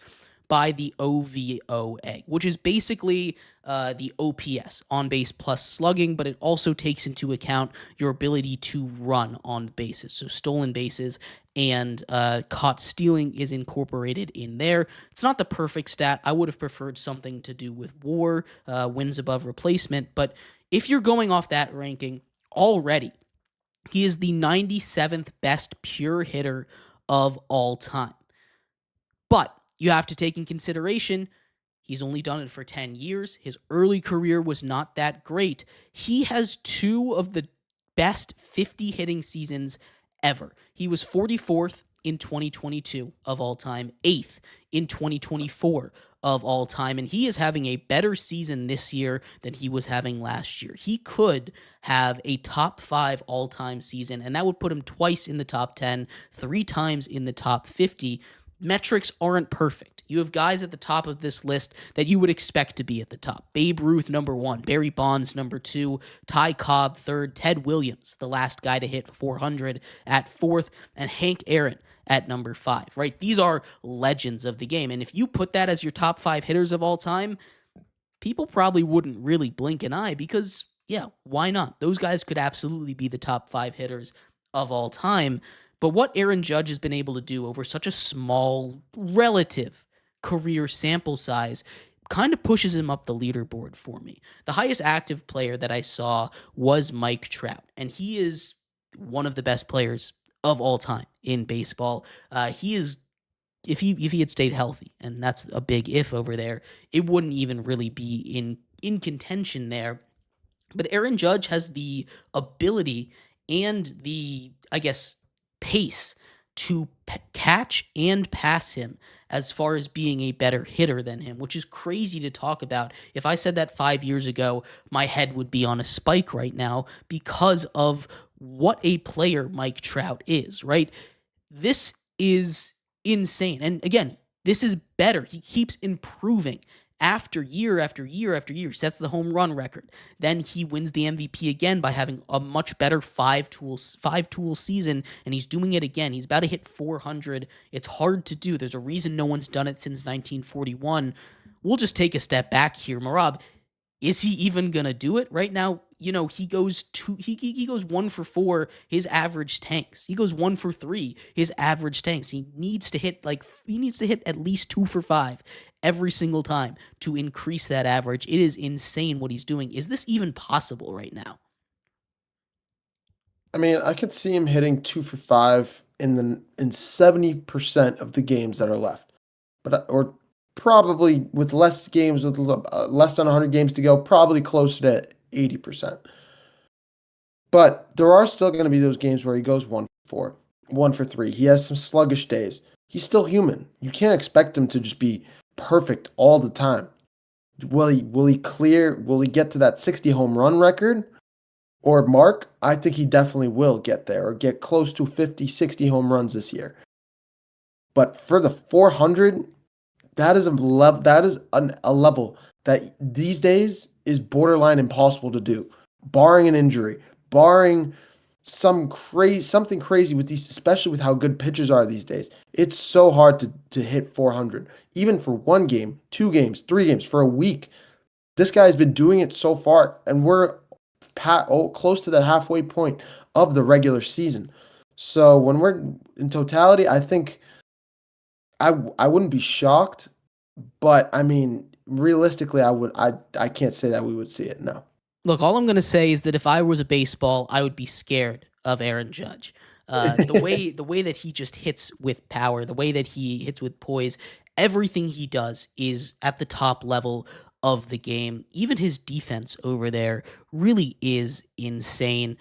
by the OVOA, which is basically the OPS, on base plus slugging, but it also takes into account your ability to run on bases. So stolen bases and caught stealing is incorporated in there. It's not the perfect stat. I would have preferred something to do with WAR, wins above replacement, but if you're going off that ranking already, he is the 97th best pure hitter of all time. But you have to take in consideration, he's only done it for 10 years. His early career was not that great. He has 2 of the best 50 hitting seasons ever. He was 44th in 2022 of all time, 8th in 2024 of all time, and he is having a better season this year than he was having last year. He could have a top 5 all-time season, and that would put him twice in the top 10, 3 times in the top 50. Metrics aren't perfect. You have guys at the top of this list that you would expect to be at the top. Babe Ruth, number 1. Barry Bonds, number 2. Ty Cobb, 3rd. Ted Williams, the last guy to hit 400, at 4th. And Hank Aaron at number 5, right? These are legends of the game. And if you put that as your top 5 hitters of all time, people probably wouldn't really blink an eye because, yeah, why not? Those guys could absolutely be the top 5 hitters of all time. But what Aaron Judge has been able to do over such a small, relative career sample size kind of pushes him up the leaderboard for me. The highest active player that I saw was Mike Trout, and he is one of the best players of all time in baseball. He is, if he had stayed healthy, and that's a big if over there, it wouldn't even really be in contention there. But Aaron Judge has the ability and the, I guess, pace to catch and pass him as far as being a better hitter than him, which is crazy to talk about. If I said that 5 years ago, my head would be on a spike right now because of what a player Mike Trout is, right? This is insane. And again, this is better. He keeps improving after year after year after year, sets the home run record. Then he wins the MVP again by having a much better five-tool season, and he's doing it again. He's about to hit 400. It's hard to do. There's a reason no one's done it since 1941. We'll just take a step back here. Mehrob, is he even gonna do it right now? You know, he goes 1 for 4. His average tanks. He goes 1 for 3. His average tanks. He needs to hit at least 2 for 5 every single time to increase that average. It is insane what he's doing. Is this even possible right now? I mean, I could see him hitting 2 for 5 in 70% of the games that are left, or probably with less games, with less than 100 games to go, probably closer to 80%. But there are still going to be those games where he goes 1 for 4, 1 for 3. He has some sluggish days. He's still human. You can't expect him to just be perfect all the time. Will he get to that 60 home run record or mark? I think he definitely will get there or get close to 50, 60 home runs this year. But for the 400, that is a level that these days is borderline impossible to do, barring an injury, barring something crazy with these, especially with how good pitchers are these days. It's so hard to hit 400, even for 1 game, 2 games, 3 games, for a week. This guy's been doing it so far, and we're close to the halfway point of the regular season. So when we're in totality, I think I wouldn't be shocked, but I mean, realistically, I can't say that we would see it. No. Look, all I'm going to say is that if I was a baseball, I would be scared of Aaron Judge. The way that he just hits with power, the way that he hits with poise, everything he does is at the top level of the game. Even his defense over there really is insane.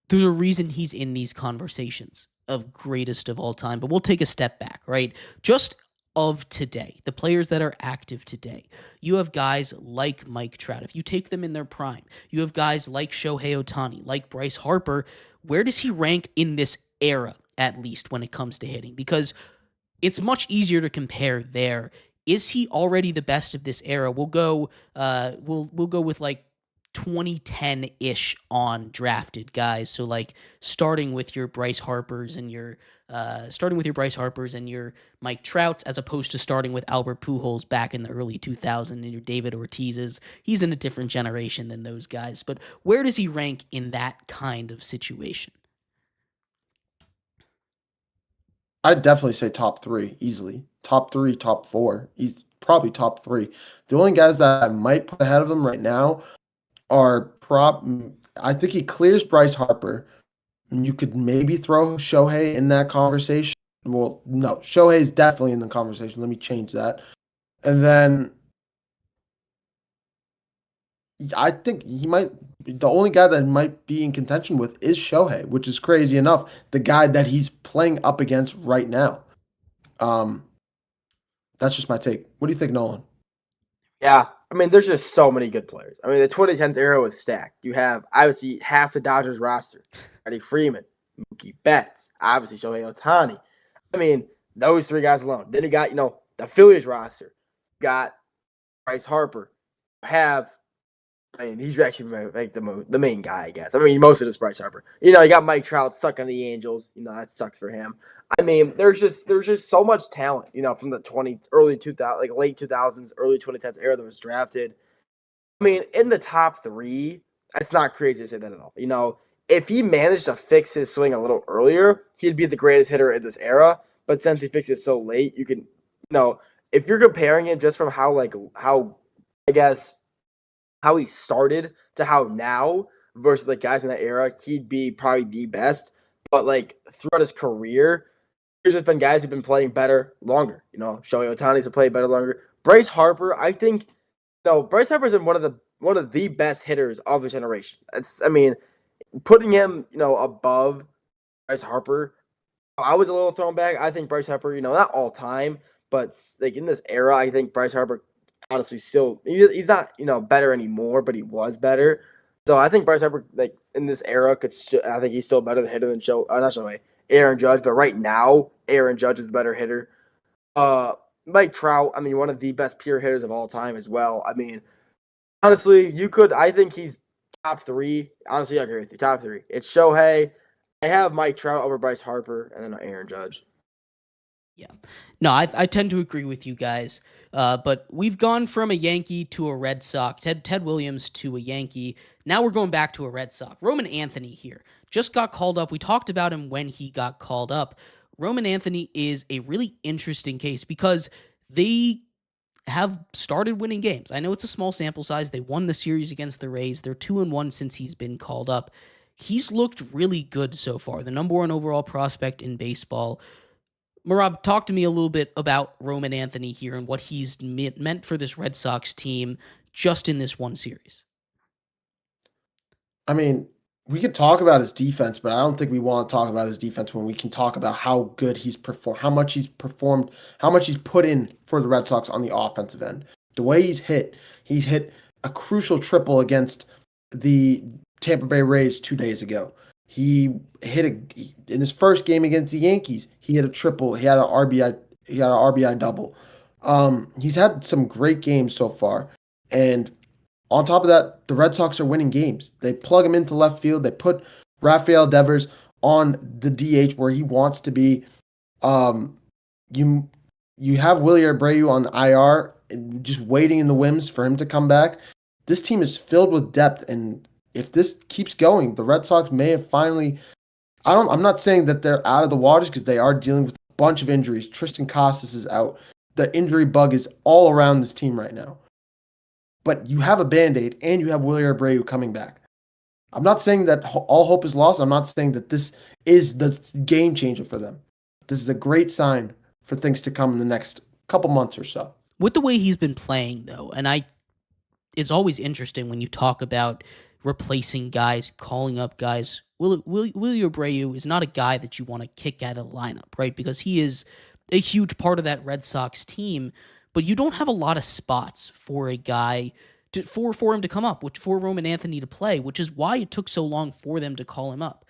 There's a reason he's in these conversations of greatest of all time, but we'll take a step back, right? Just of today, the players that are active today, you have guys like Mike Trout. If you take them in their prime, you have guys like Shohei Ohtani, like Bryce Harper. Where does he rank in this era, at least when it comes to hitting? Because it's much easier to compare there. Is he already the best of this era? We'll go with like 2010-ish on drafted guys. So like starting with your Bryce Harpers and your Mike Trouts, as opposed to starting with Albert Pujols back in the early 2000s and your David Ortiz's. He's in a different generation than those guys. But where does he rank in that kind of situation? I'd definitely say top 3 easily. Top 3, top 4. He's probably top 3. The only guys that I might put ahead of him right now are I think he clears Bryce Harper. You could maybe throw Shohei in that conversation. Well, no, Shohei is definitely in the conversation. Let me change that. And then I think the only guy that might be in contention with is Shohei, which is crazy enough. The guy that he's playing up against right now. That's just my take. What do you think, Nolan? Yeah, I mean, there's just so many good players. I mean, the 2010s era was stacked. You have, obviously, half the Dodgers roster. Freddie Freeman, Mookie Betts, obviously Shohei Ohtani. I mean, those 3 guys alone. Then you got, the Phillies roster. You got Bryce Harper. He's actually like the main guy, I guess. I mean, most of it's Bryce Harper. You got Mike Trout stuck on the Angels. That sucks for him. I mean, there's just so much talent, from the early 2000s, like late 2000s, early 2010s era that was drafted. I mean, in the top 3, it's not crazy to say that at all. If he managed to fix his swing a little earlier, he'd be the greatest hitter in this era. But since he fixed it so late, you can, if you're comparing him just from how he started to how now versus the guys in that era, he'd be probably the best. But throughout his career, there's just been guys who've been playing better longer. Shohei Ohtani's have played better longer. Bryce Harper, I think, Bryce Harper's one of the best hitters of his generation. Putting him, above Bryce Harper, I was a little thrown back. I think Bryce Harper, not all time, but in this era, I think Bryce Harper honestly still, he's not, better anymore, but he was better. So I think Bryce Harper, in this era, I think he's still a better hitter than Aaron Judge. But right now, Aaron Judge is a better hitter. Mike Trout, one of the best pure hitters of all time as well. Honestly, I think he's top 3. Honestly, I agree with you. Top 3. It's Shohei. I have Mike Trout over Bryce Harper, and then Aaron Judge. Yeah. No, I tend to agree with you guys. But we've gone from a Yankee to a Red Sox, Ted Williams to a Yankee. Now we're going back to a Red Sox. Roman Anthony here just got called up. We talked about him when he got called up. Roman Anthony is a really interesting case because they have started winning games. I know it's a small sample size. They won the series against the Rays. They're 2-1 since he's been called up. He's looked really good so far. The number 1 overall prospect in baseball. Mehrob, talk to me a little bit about Roman Anthony here and what he's meant for this Red Sox team just in this one series. We could talk about his defense, but I don't think we want to talk about his defense when we can talk about how good he's performed, how much he's put in for the Red Sox on the offensive end. The way he's hit a crucial triple against the Tampa Bay Rays 2 days ago. He hit in his first game against the Yankees. He hit a triple. He had an RBI double. He's had some great games so far, and on top of that, the Red Sox are winning games. They plug him into left field. They put Rafael Devers on the DH where he wants to be. You have Willie Abreu on IR, just waiting in the wings for him to come back. This team is filled with depth, and if this keeps going, the Red Sox may have finally. I'm not saying that they're out of the waters because they are dealing with a bunch of injuries. Tristan Casas is out. The injury bug is all around this team right now. But you have a Band-Aid and you have Willie Abreu coming back. I'm not saying that all hope is lost. I'm not saying that this is the game changer for them. This is a great sign for things to come in the next couple months or so. With the way he's been playing, though, and it's always interesting when you talk about replacing guys, calling up guys. Willie Abreu is not a guy that you want to kick out of the lineup, right? Because he is a huge part of that Red Sox team, but you don't have a lot of spots for a guy for him to come up, for Roman Anthony to play, which is why it took so long for them to call him up.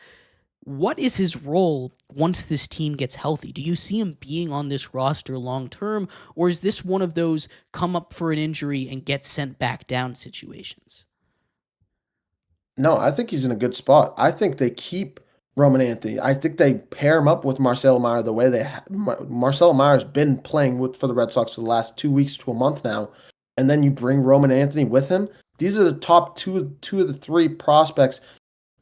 What is his role once this team gets healthy? Do you see him being on this roster long term, or is this one of those come up for an injury and get sent back down situations? No, I think he's in a good spot. I think they keep Roman Anthony. I think they pair him up with Marcelo Meyer the way Marcelo Meyer's been playing for the Red Sox for the last 2 weeks to a month now, and then you bring Roman Anthony with him. These are the top two of the three prospects.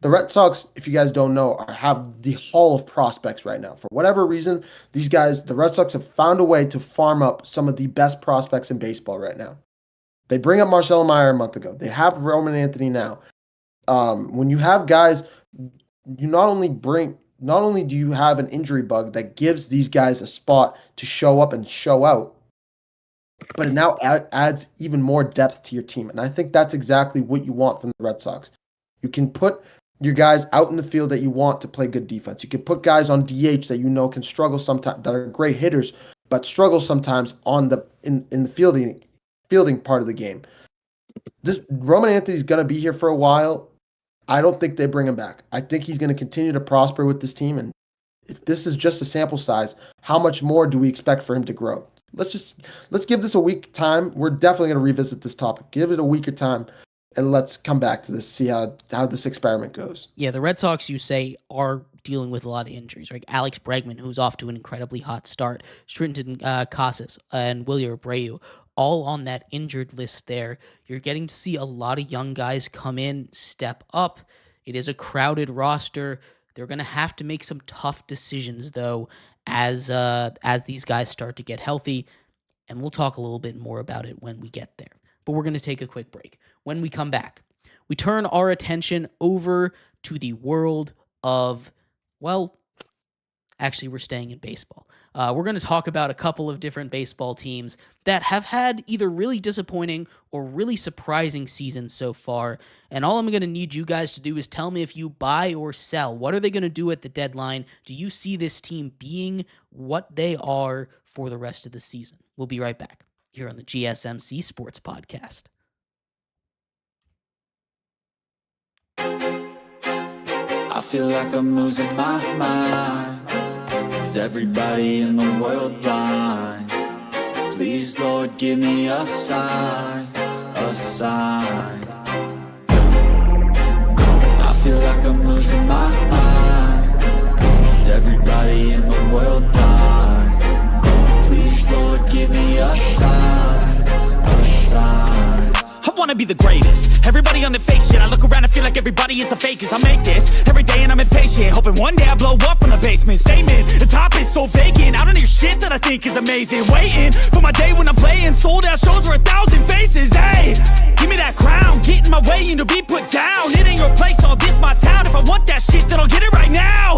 The Red Sox, if you guys don't know, have the hall of prospects right now. For whatever reason, the Red Sox have found a way to farm up some of the best prospects in baseball right now. They bring up Marcelo Meyer a month ago. They have Roman Anthony now. When you have guys, you not only do you have an injury bug that gives these guys a spot to show up and show out, but it now adds even more depth to your team. And I think that's exactly what you want from the Red Sox. You can put your guys out in the field that you want to play good defense. You can put guys on DH that you know can struggle sometimes, that are great hitters, but struggle sometimes in the fielding part of the game. This Roman Anthony's going to be here for a while. I don't think they bring him back. I think he's going to continue to prosper with this team. And if this is just a sample size, how much more do we expect for him to grow? Let's give this a week time. We're definitely going to revisit this topic. Give it a week of time, and let's come back to this, see how this experiment goes. Yeah, the Red Sox, you say, are dealing with a lot of injuries, right? Alex Bregman, who's off to an incredibly hot start, Strinton Casas, and Wilyer Abreu, all on that injured list there. You're getting to see a lot of young guys come in, step up. It is a crowded roster. They're going to have to make some tough decisions, though, as these guys start to get healthy, and we'll talk a little bit more about it when we get there. But we're going to take a quick break. When we come back, we turn our attention over to the world of, well, actually, we're staying in baseball. We're going to talk about a couple of different baseball teams that have had either really disappointing or really surprising seasons so far. And all I'm going to need you guys to do is tell me if you buy or sell. What are they going to do at the deadline? Do you see this team being what they are for the rest of the season? We'll be right back here on the GSMC Sports Podcast. I feel like I'm losing my mind. Is everybody in the world blind? Please, Lord, give me a sign, a sign. I feel like I'm losing my mind. Is everybody in the world blind? Please, Lord, give me a sign, a sign. I wanna be the greatest. Everybody on the fake shit. I look around and feel like everybody is the fakest. I make this every day and I'm impatient, hoping one day I blow up from the basement. Statement, the top is so vacant. I don't hear shit that I think is amazing. Waiting for my day when I'm playing sold out shows for 1,000 faces. Hey, give me that crown, get in my way and to be put down. It ain't your place, all this my town. If I want that shit, then I'll get it right now.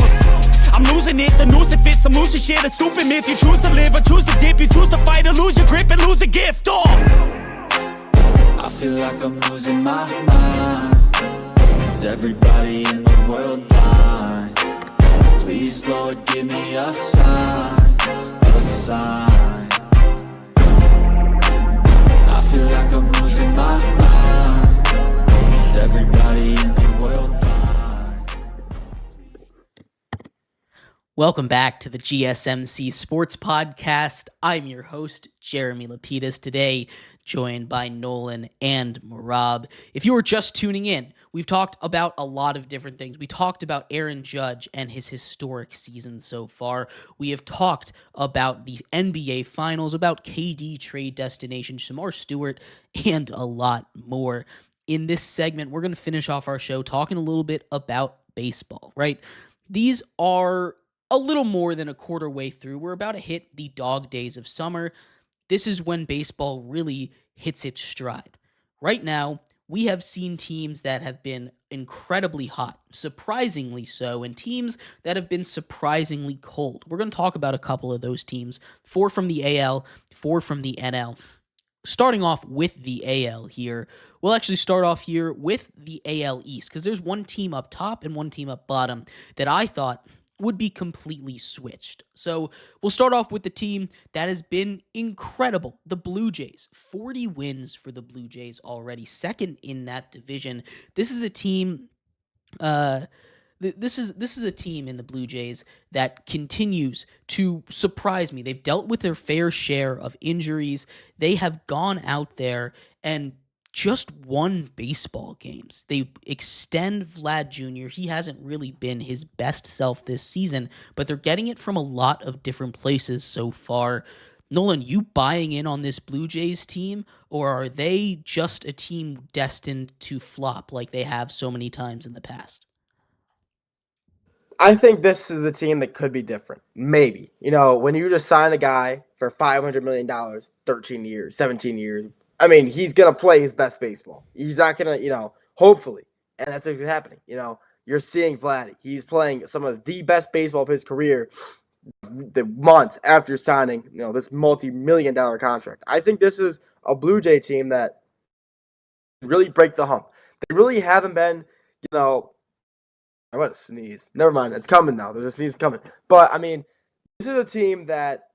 I'm losing it, the noose it fits. I'm losing shit, a stupid myth. You choose to live or choose to dip. You choose to fight or lose your grip and lose a gift. I feel like I'm losing my mind. Is everybody in the world blind? Please, Lord, give me a sign, a sign. I feel like I'm losing my mind. Is everybody in the world blind? Welcome back to the GSMC Sports Podcast. I'm your host, Jeremy Lapidus. Today, joined by Nolan and Mehrob. If you were just tuning in, we've talked about a lot of different things. We talked about Aaron Judge and his historic season so far. We have talked about the NBA Finals, about KD trade destination, Shamar Stewart, and a lot more. In this segment, we're going to finish off our show talking a little bit about baseball, right? These are a little more than a quarter way through. We're about to hit the dog days of summer. This is when baseball really hits its stride. Right now, we have seen teams that have been incredibly hot, surprisingly so, and teams that have been surprisingly cold. We're going to talk about a couple of those teams, 4 from the AL, 4 from the NL. Starting off with the AL here, we'll actually start off here with the AL East, because there's one team up top and one team up bottom that I thought would be completely switched. So we'll start off with the team that has been incredible, the Blue Jays. 40 wins for the Blue Jays already, second in that division. This is a team This is a team in the Blue Jays that continues to surprise me. They've dealt with their fair share of injuries. They have gone out there and just won baseball games. They extend Vlad Jr. He hasn't really been his best self this season, but they're getting it from a lot of different places so far. Nolan, you buying in on this Blue Jays team, or are they just a team destined to flop like they have so many times in the past? I think this is the team that could be different. Maybe. When you just sign a guy for $500 million, 13 years, 17 years, I mean, he's going to play his best baseball. He's not going to, hopefully. And that's what's happening. You're seeing Vlad. He's playing some of the best baseball of his career the months after signing, this multi-million-dollar contract. I think this is a Blue Jay team that really break the hump. They really haven't been, I want to sneeze. Never mind. It's coming now. There's a sneeze coming. But, I mean, this is a team that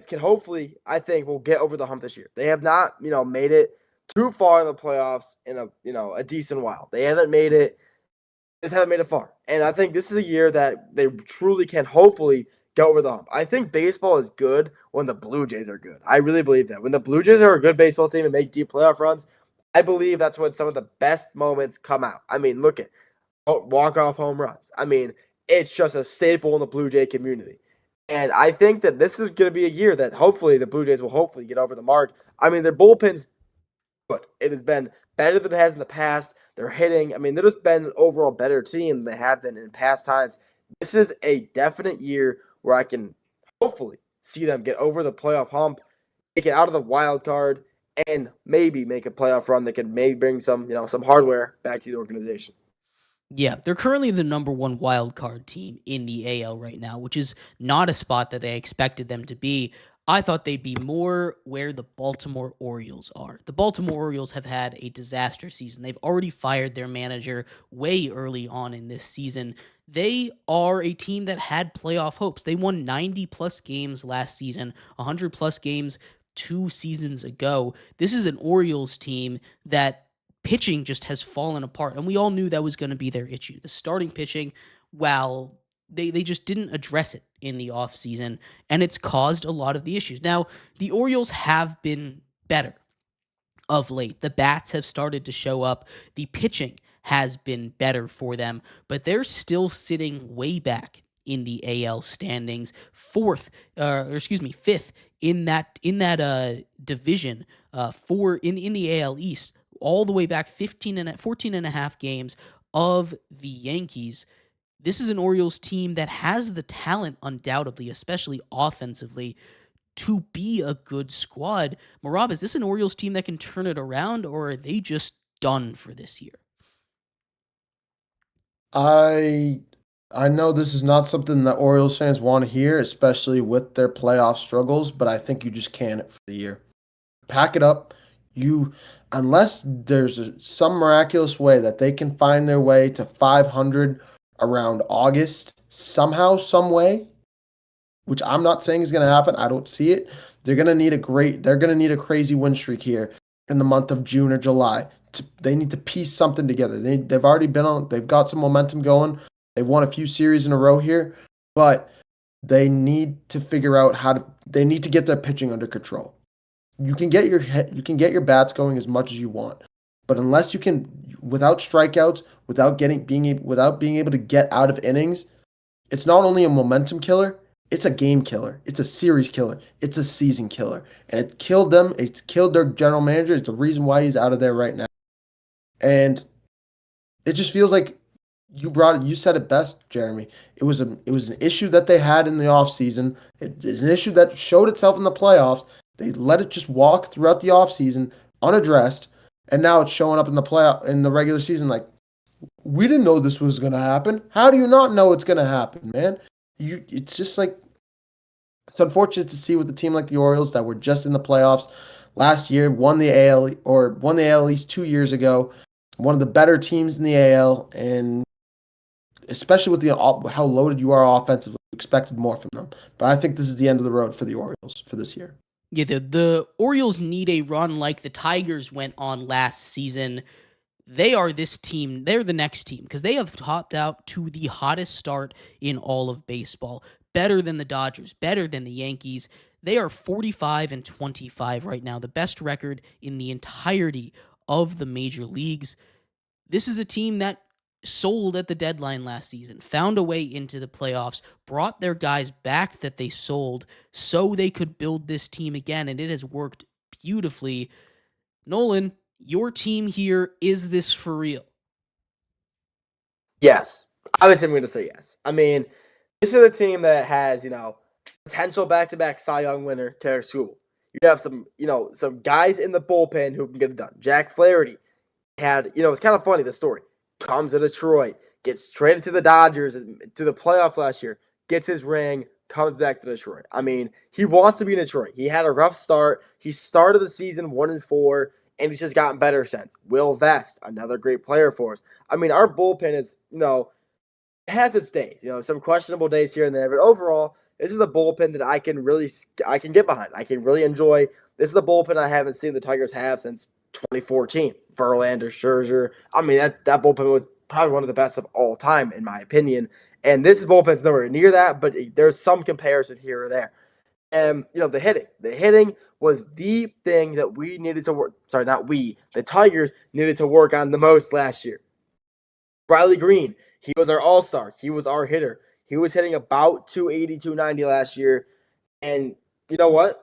can hopefully, I think, will get over the hump this year. They have not, made it too far in the playoffs in a decent while. They haven't made it, just haven't made it far. And I think this is a year that they truly can hopefully get over the hump. I think baseball is good when the Blue Jays are good. I really believe that. When the Blue Jays are a good baseball team and make deep playoff runs, I believe that's when some of the best moments come out. I mean, look at walk-off home runs. I mean, it's just a staple in the Blue Jay community. And I think that this is going to be a year that hopefully the Blue Jays will hopefully get over the mark. I mean, their bullpen's good. It has been better than it has in the past. They're hitting. I mean, they've just been an overall better team than they have been in past times. This is a definite year where I can hopefully see them get over the playoff hump, make it out of the wild card, and maybe make a playoff run that can maybe bring some hardware back to the organization. Yeah, they're currently the number one wild card team in the AL right now, which is not a spot that they expected them to be. I thought they'd be more where the Baltimore Orioles are. The Baltimore Orioles have had a disaster season. They've already fired their manager way early on in this season. They are a team that had playoff hopes. They won 90-plus games last season, 100-plus games 2 seasons ago. This is an Orioles team that pitching just has fallen apart, and we all knew that was going to be their issue. The starting pitching, well, they just didn't address it in the offseason, and it's caused a lot of the issues. Now, the Orioles have been better of late. The bats have started to show up. The pitching has been better for them, but they're still sitting way back in the AL standings, fifth in that division in the AL East, all the way back 14 and a half games of the Yankees. This is an Orioles team that has the talent, undoubtedly, especially offensively, to be a good squad. Mehrob, is this an Orioles team that can turn it around, or are they just done for this year? I know this is not something that Orioles fans want to hear, especially with their playoff struggles, but I think you just can it for the year. Pack it up. Unless there's some miraculous way that they can find their way to 500 around August somehow, some way, which I'm not saying is going to happen. I don't see it. They're going to need a crazy win streak here in the month of June or July. They need to piece something together. They've got some momentum going. They've won a few series in a row here, but they need to figure out they need to get their pitching under control. You can get your bats going as much as you want, but unless you can, without strikeouts, without being able to get out of innings, it's not only a momentum killer, it's a game killer, it's a series killer, it's a season killer, and it killed them. It's killed their general manager. It's the reason why he's out of there right now, and it just feels like you said it best, Jeremy. It was an issue that they had in the offseason. It is an issue that showed itself in the playoffs. They let it just walk throughout the offseason unaddressed, and now it's showing up in the regular season like, we didn't know this was going to happen. How do you not know it's going to happen, man? It's just like, it's unfortunate to see with a team like the Orioles that were just in the playoffs last year, won the AL East 2 years ago, one of the better teams in the AL, and especially with how loaded you are offensively. You expected more from them. But I think this is the end of the road for the Orioles for this year. Yeah, the Orioles need a run like the Tigers went on last season. They are this team. They're the next team because they have topped out to the hottest start in all of baseball. Better than the Dodgers, better than the Yankees. They are 45-25 right now, the best record in the entirety of the major leagues. This is a team that sold at the deadline last season, found a way into the playoffs, brought their guys back that they sold so they could build this team again, and it has worked beautifully. Nolan, your team here, is this for real? Yes. Obviously, I'm going to say yes. I mean, this is a team that has, potential back-to-back Cy Young winner, Taylor Skubal. You have some guys in the bullpen who can get it done. Jack Flaherty had, it's kind of funny, the story. Comes to Detroit, gets traded to the Dodgers, to the playoffs last year, gets his ring, comes back to Detroit. I mean, he wants to be in Detroit. He had a rough start. He started the season 1-4, and he's just gotten better since. Will Vest, another great player for us. I mean, our bullpen is, has its days. Some questionable days here and there, but overall, this is a bullpen that I can get behind. I can really enjoy. This is the bullpen I haven't seen the Tigers have since 2014. Verlander, Scherzer. I mean, that bullpen was probably one of the best of all time, in my opinion. And this bullpen's nowhere near that, but there's some comparison here or there. And, the hitting. The hitting was the thing that we needed to work. Sorry, not we. The Tigers needed to work on the most last year. Riley Green, he was our all-star. He was our hitter. He was hitting about 280, 290 last year. And you know what?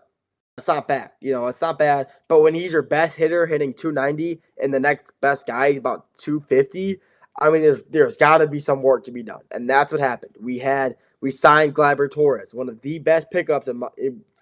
It's not bad. It's not bad. But when he's your best hitter hitting 290 and the next best guy is about 250, I mean, there's got to be some work to be done. And that's what happened. We signed Gleyber Torres, one of the best pickups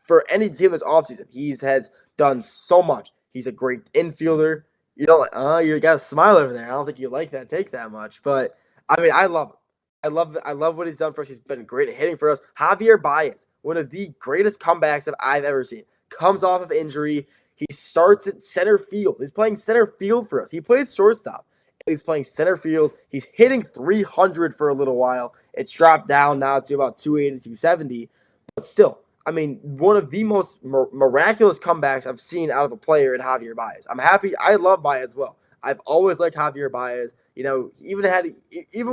for any team this offseason. He has done so much. He's a great infielder. You got a smile over there. I don't think you like that take that much. But, I mean, I love him. I love what he's done for us. He's been great at hitting for us. Javier Baez, one of the greatest comebacks that I've ever seen. Comes off of injury. He starts at center field. He's playing center field for us. He plays shortstop. And he's playing center field. He's hitting 300 for a little while. It's dropped down now to about 280, 270. But still, I mean, one of the most miraculous comebacks I've seen out of a player in Javier Baez. I'm happy. I love Baez as well. I've always liked Javier Baez. Even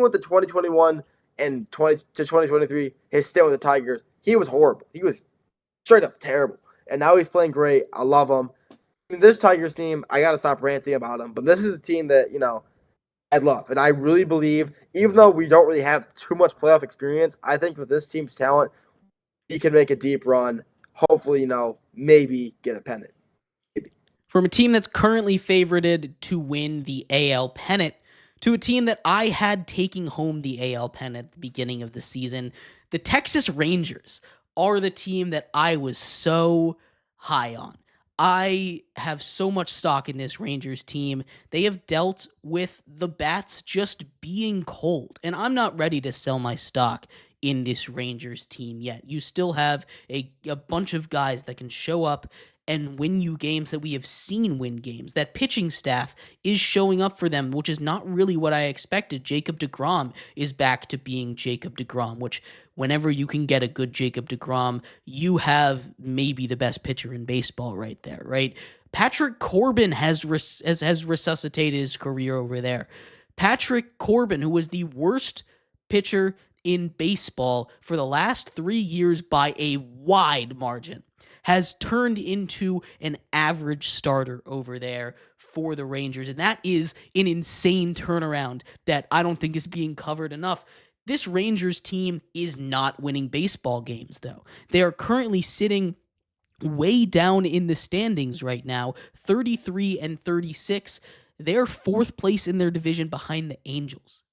with the 2021 and 2023, his stint with the Tigers, he was horrible. He was straight up terrible. And now he's playing great. I love him. I mean, this Tigers team, I got to stop ranting about him. But this is a team that, I love. And I really believe, even though we don't really have too much playoff experience, I think with this team's talent, he can make a deep run. Hopefully, maybe get a pennant. Maybe. From a team that's currently favorited to win the AL pennant to a team that I had taking home the AL pennant at the beginning of the season, the Texas Rangers are the team that I was so high on. I have so much stock in this Rangers team. They have dealt with the bats just being cold, and I'm not ready to sell my stock in this Rangers team yet. You still have a bunch of guys that can show up and win you games that we have seen win games. That pitching staff is showing up for them, which is not really what I expected. Jacob deGrom is back to being Jacob deGrom, which whenever you can get a good Jacob deGrom, you have maybe the best pitcher in baseball right there, right? Patrick Corbin has resuscitated his career over there. Patrick Corbin, who was the worst pitcher in baseball for the last 3 years by a wide margin, has turned into an average starter over there for the Rangers. And that is an insane turnaround that I don't think is being covered enough. This Rangers team is not winning baseball games, though. They are currently sitting way down in the standings right now, 33-36. They're fourth place in their division behind the Angels.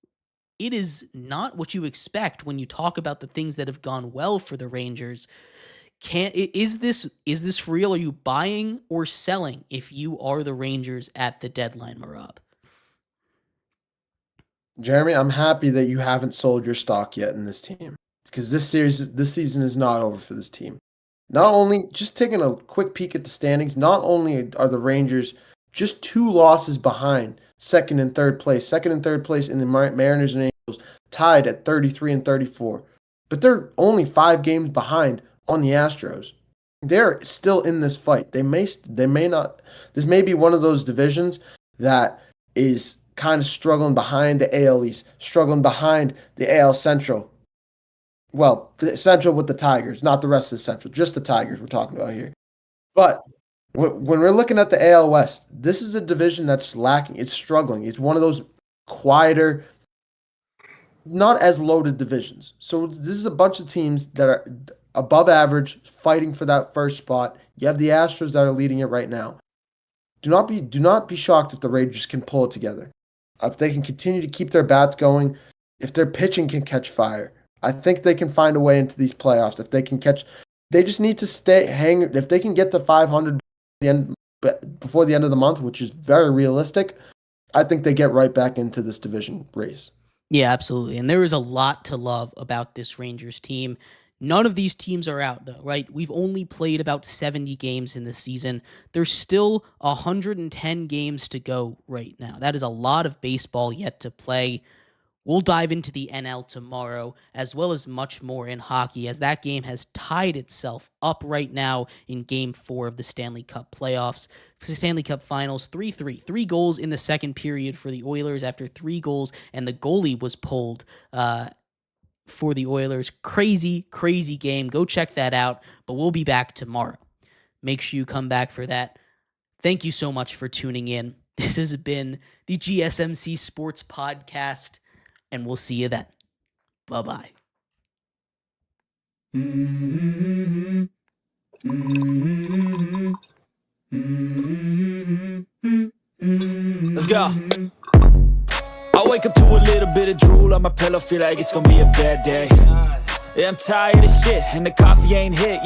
It is not what you expect when you talk about the things that have gone well for the Rangers. Is this for real? Are you buying or selling if you are the Rangers at the deadline, Mehrob? Jeremy, I'm happy that you haven't sold your stock yet in this team because this season is not over for this team. Not only, just taking a quick peek at the standings, not only are the Rangers just 2 losses behind second and third place in the Mariners and Angels, tied at 33 and 34. But they're only 5 games behind on the Astros. They're still in this fight. They may not. This may be one of those divisions that is kind of struggling behind the AL East, struggling behind the AL Central. Well, the Central with the Tigers, not the rest of the Central, just the Tigers we're talking about here. But when we're looking at the AL West, this is a division that's lacking. It's struggling. It's one of those quieter, not as loaded divisions. So this is a bunch of teams that are above average, fighting for that first spot. You have the Astros that are leading it right now. Do not be shocked if the Rangers can pull it together. If they can continue to keep their bats going, if their pitching can catch fire, I think they can find a way into these playoffs. If they can they just need to hang. If they can get to 500 before the end of the month, which is very realistic, I think they get right back into this division race. Yeah, absolutely. And there is a lot to love about this Rangers team. None of these teams are out, though, right? We've only played about 70 games in the season. There's still 110 games to go right now. That is a lot of baseball yet to play. We'll dive into the NL tomorrow, as well as much more in hockey, as that game has tied itself up right now in Game 4 of the Stanley Cup playoffs. Stanley Cup Finals, 3-3. 3 goals in the second period for the Oilers after 3 goals, and the goalie was pulled for the Oilers. Crazy, crazy game. Go check that out, but we'll be back tomorrow. Make sure you come back for that. Thank you so much for tuning in. This has been the GSMC Sports Podcast, and we'll see you then. Bye-bye. Let's go. I wake up to a little bit of drool on my pillow, feel like it's gonna be a bad day. Yeah, I'm tired of shit, and the coffee ain't hit.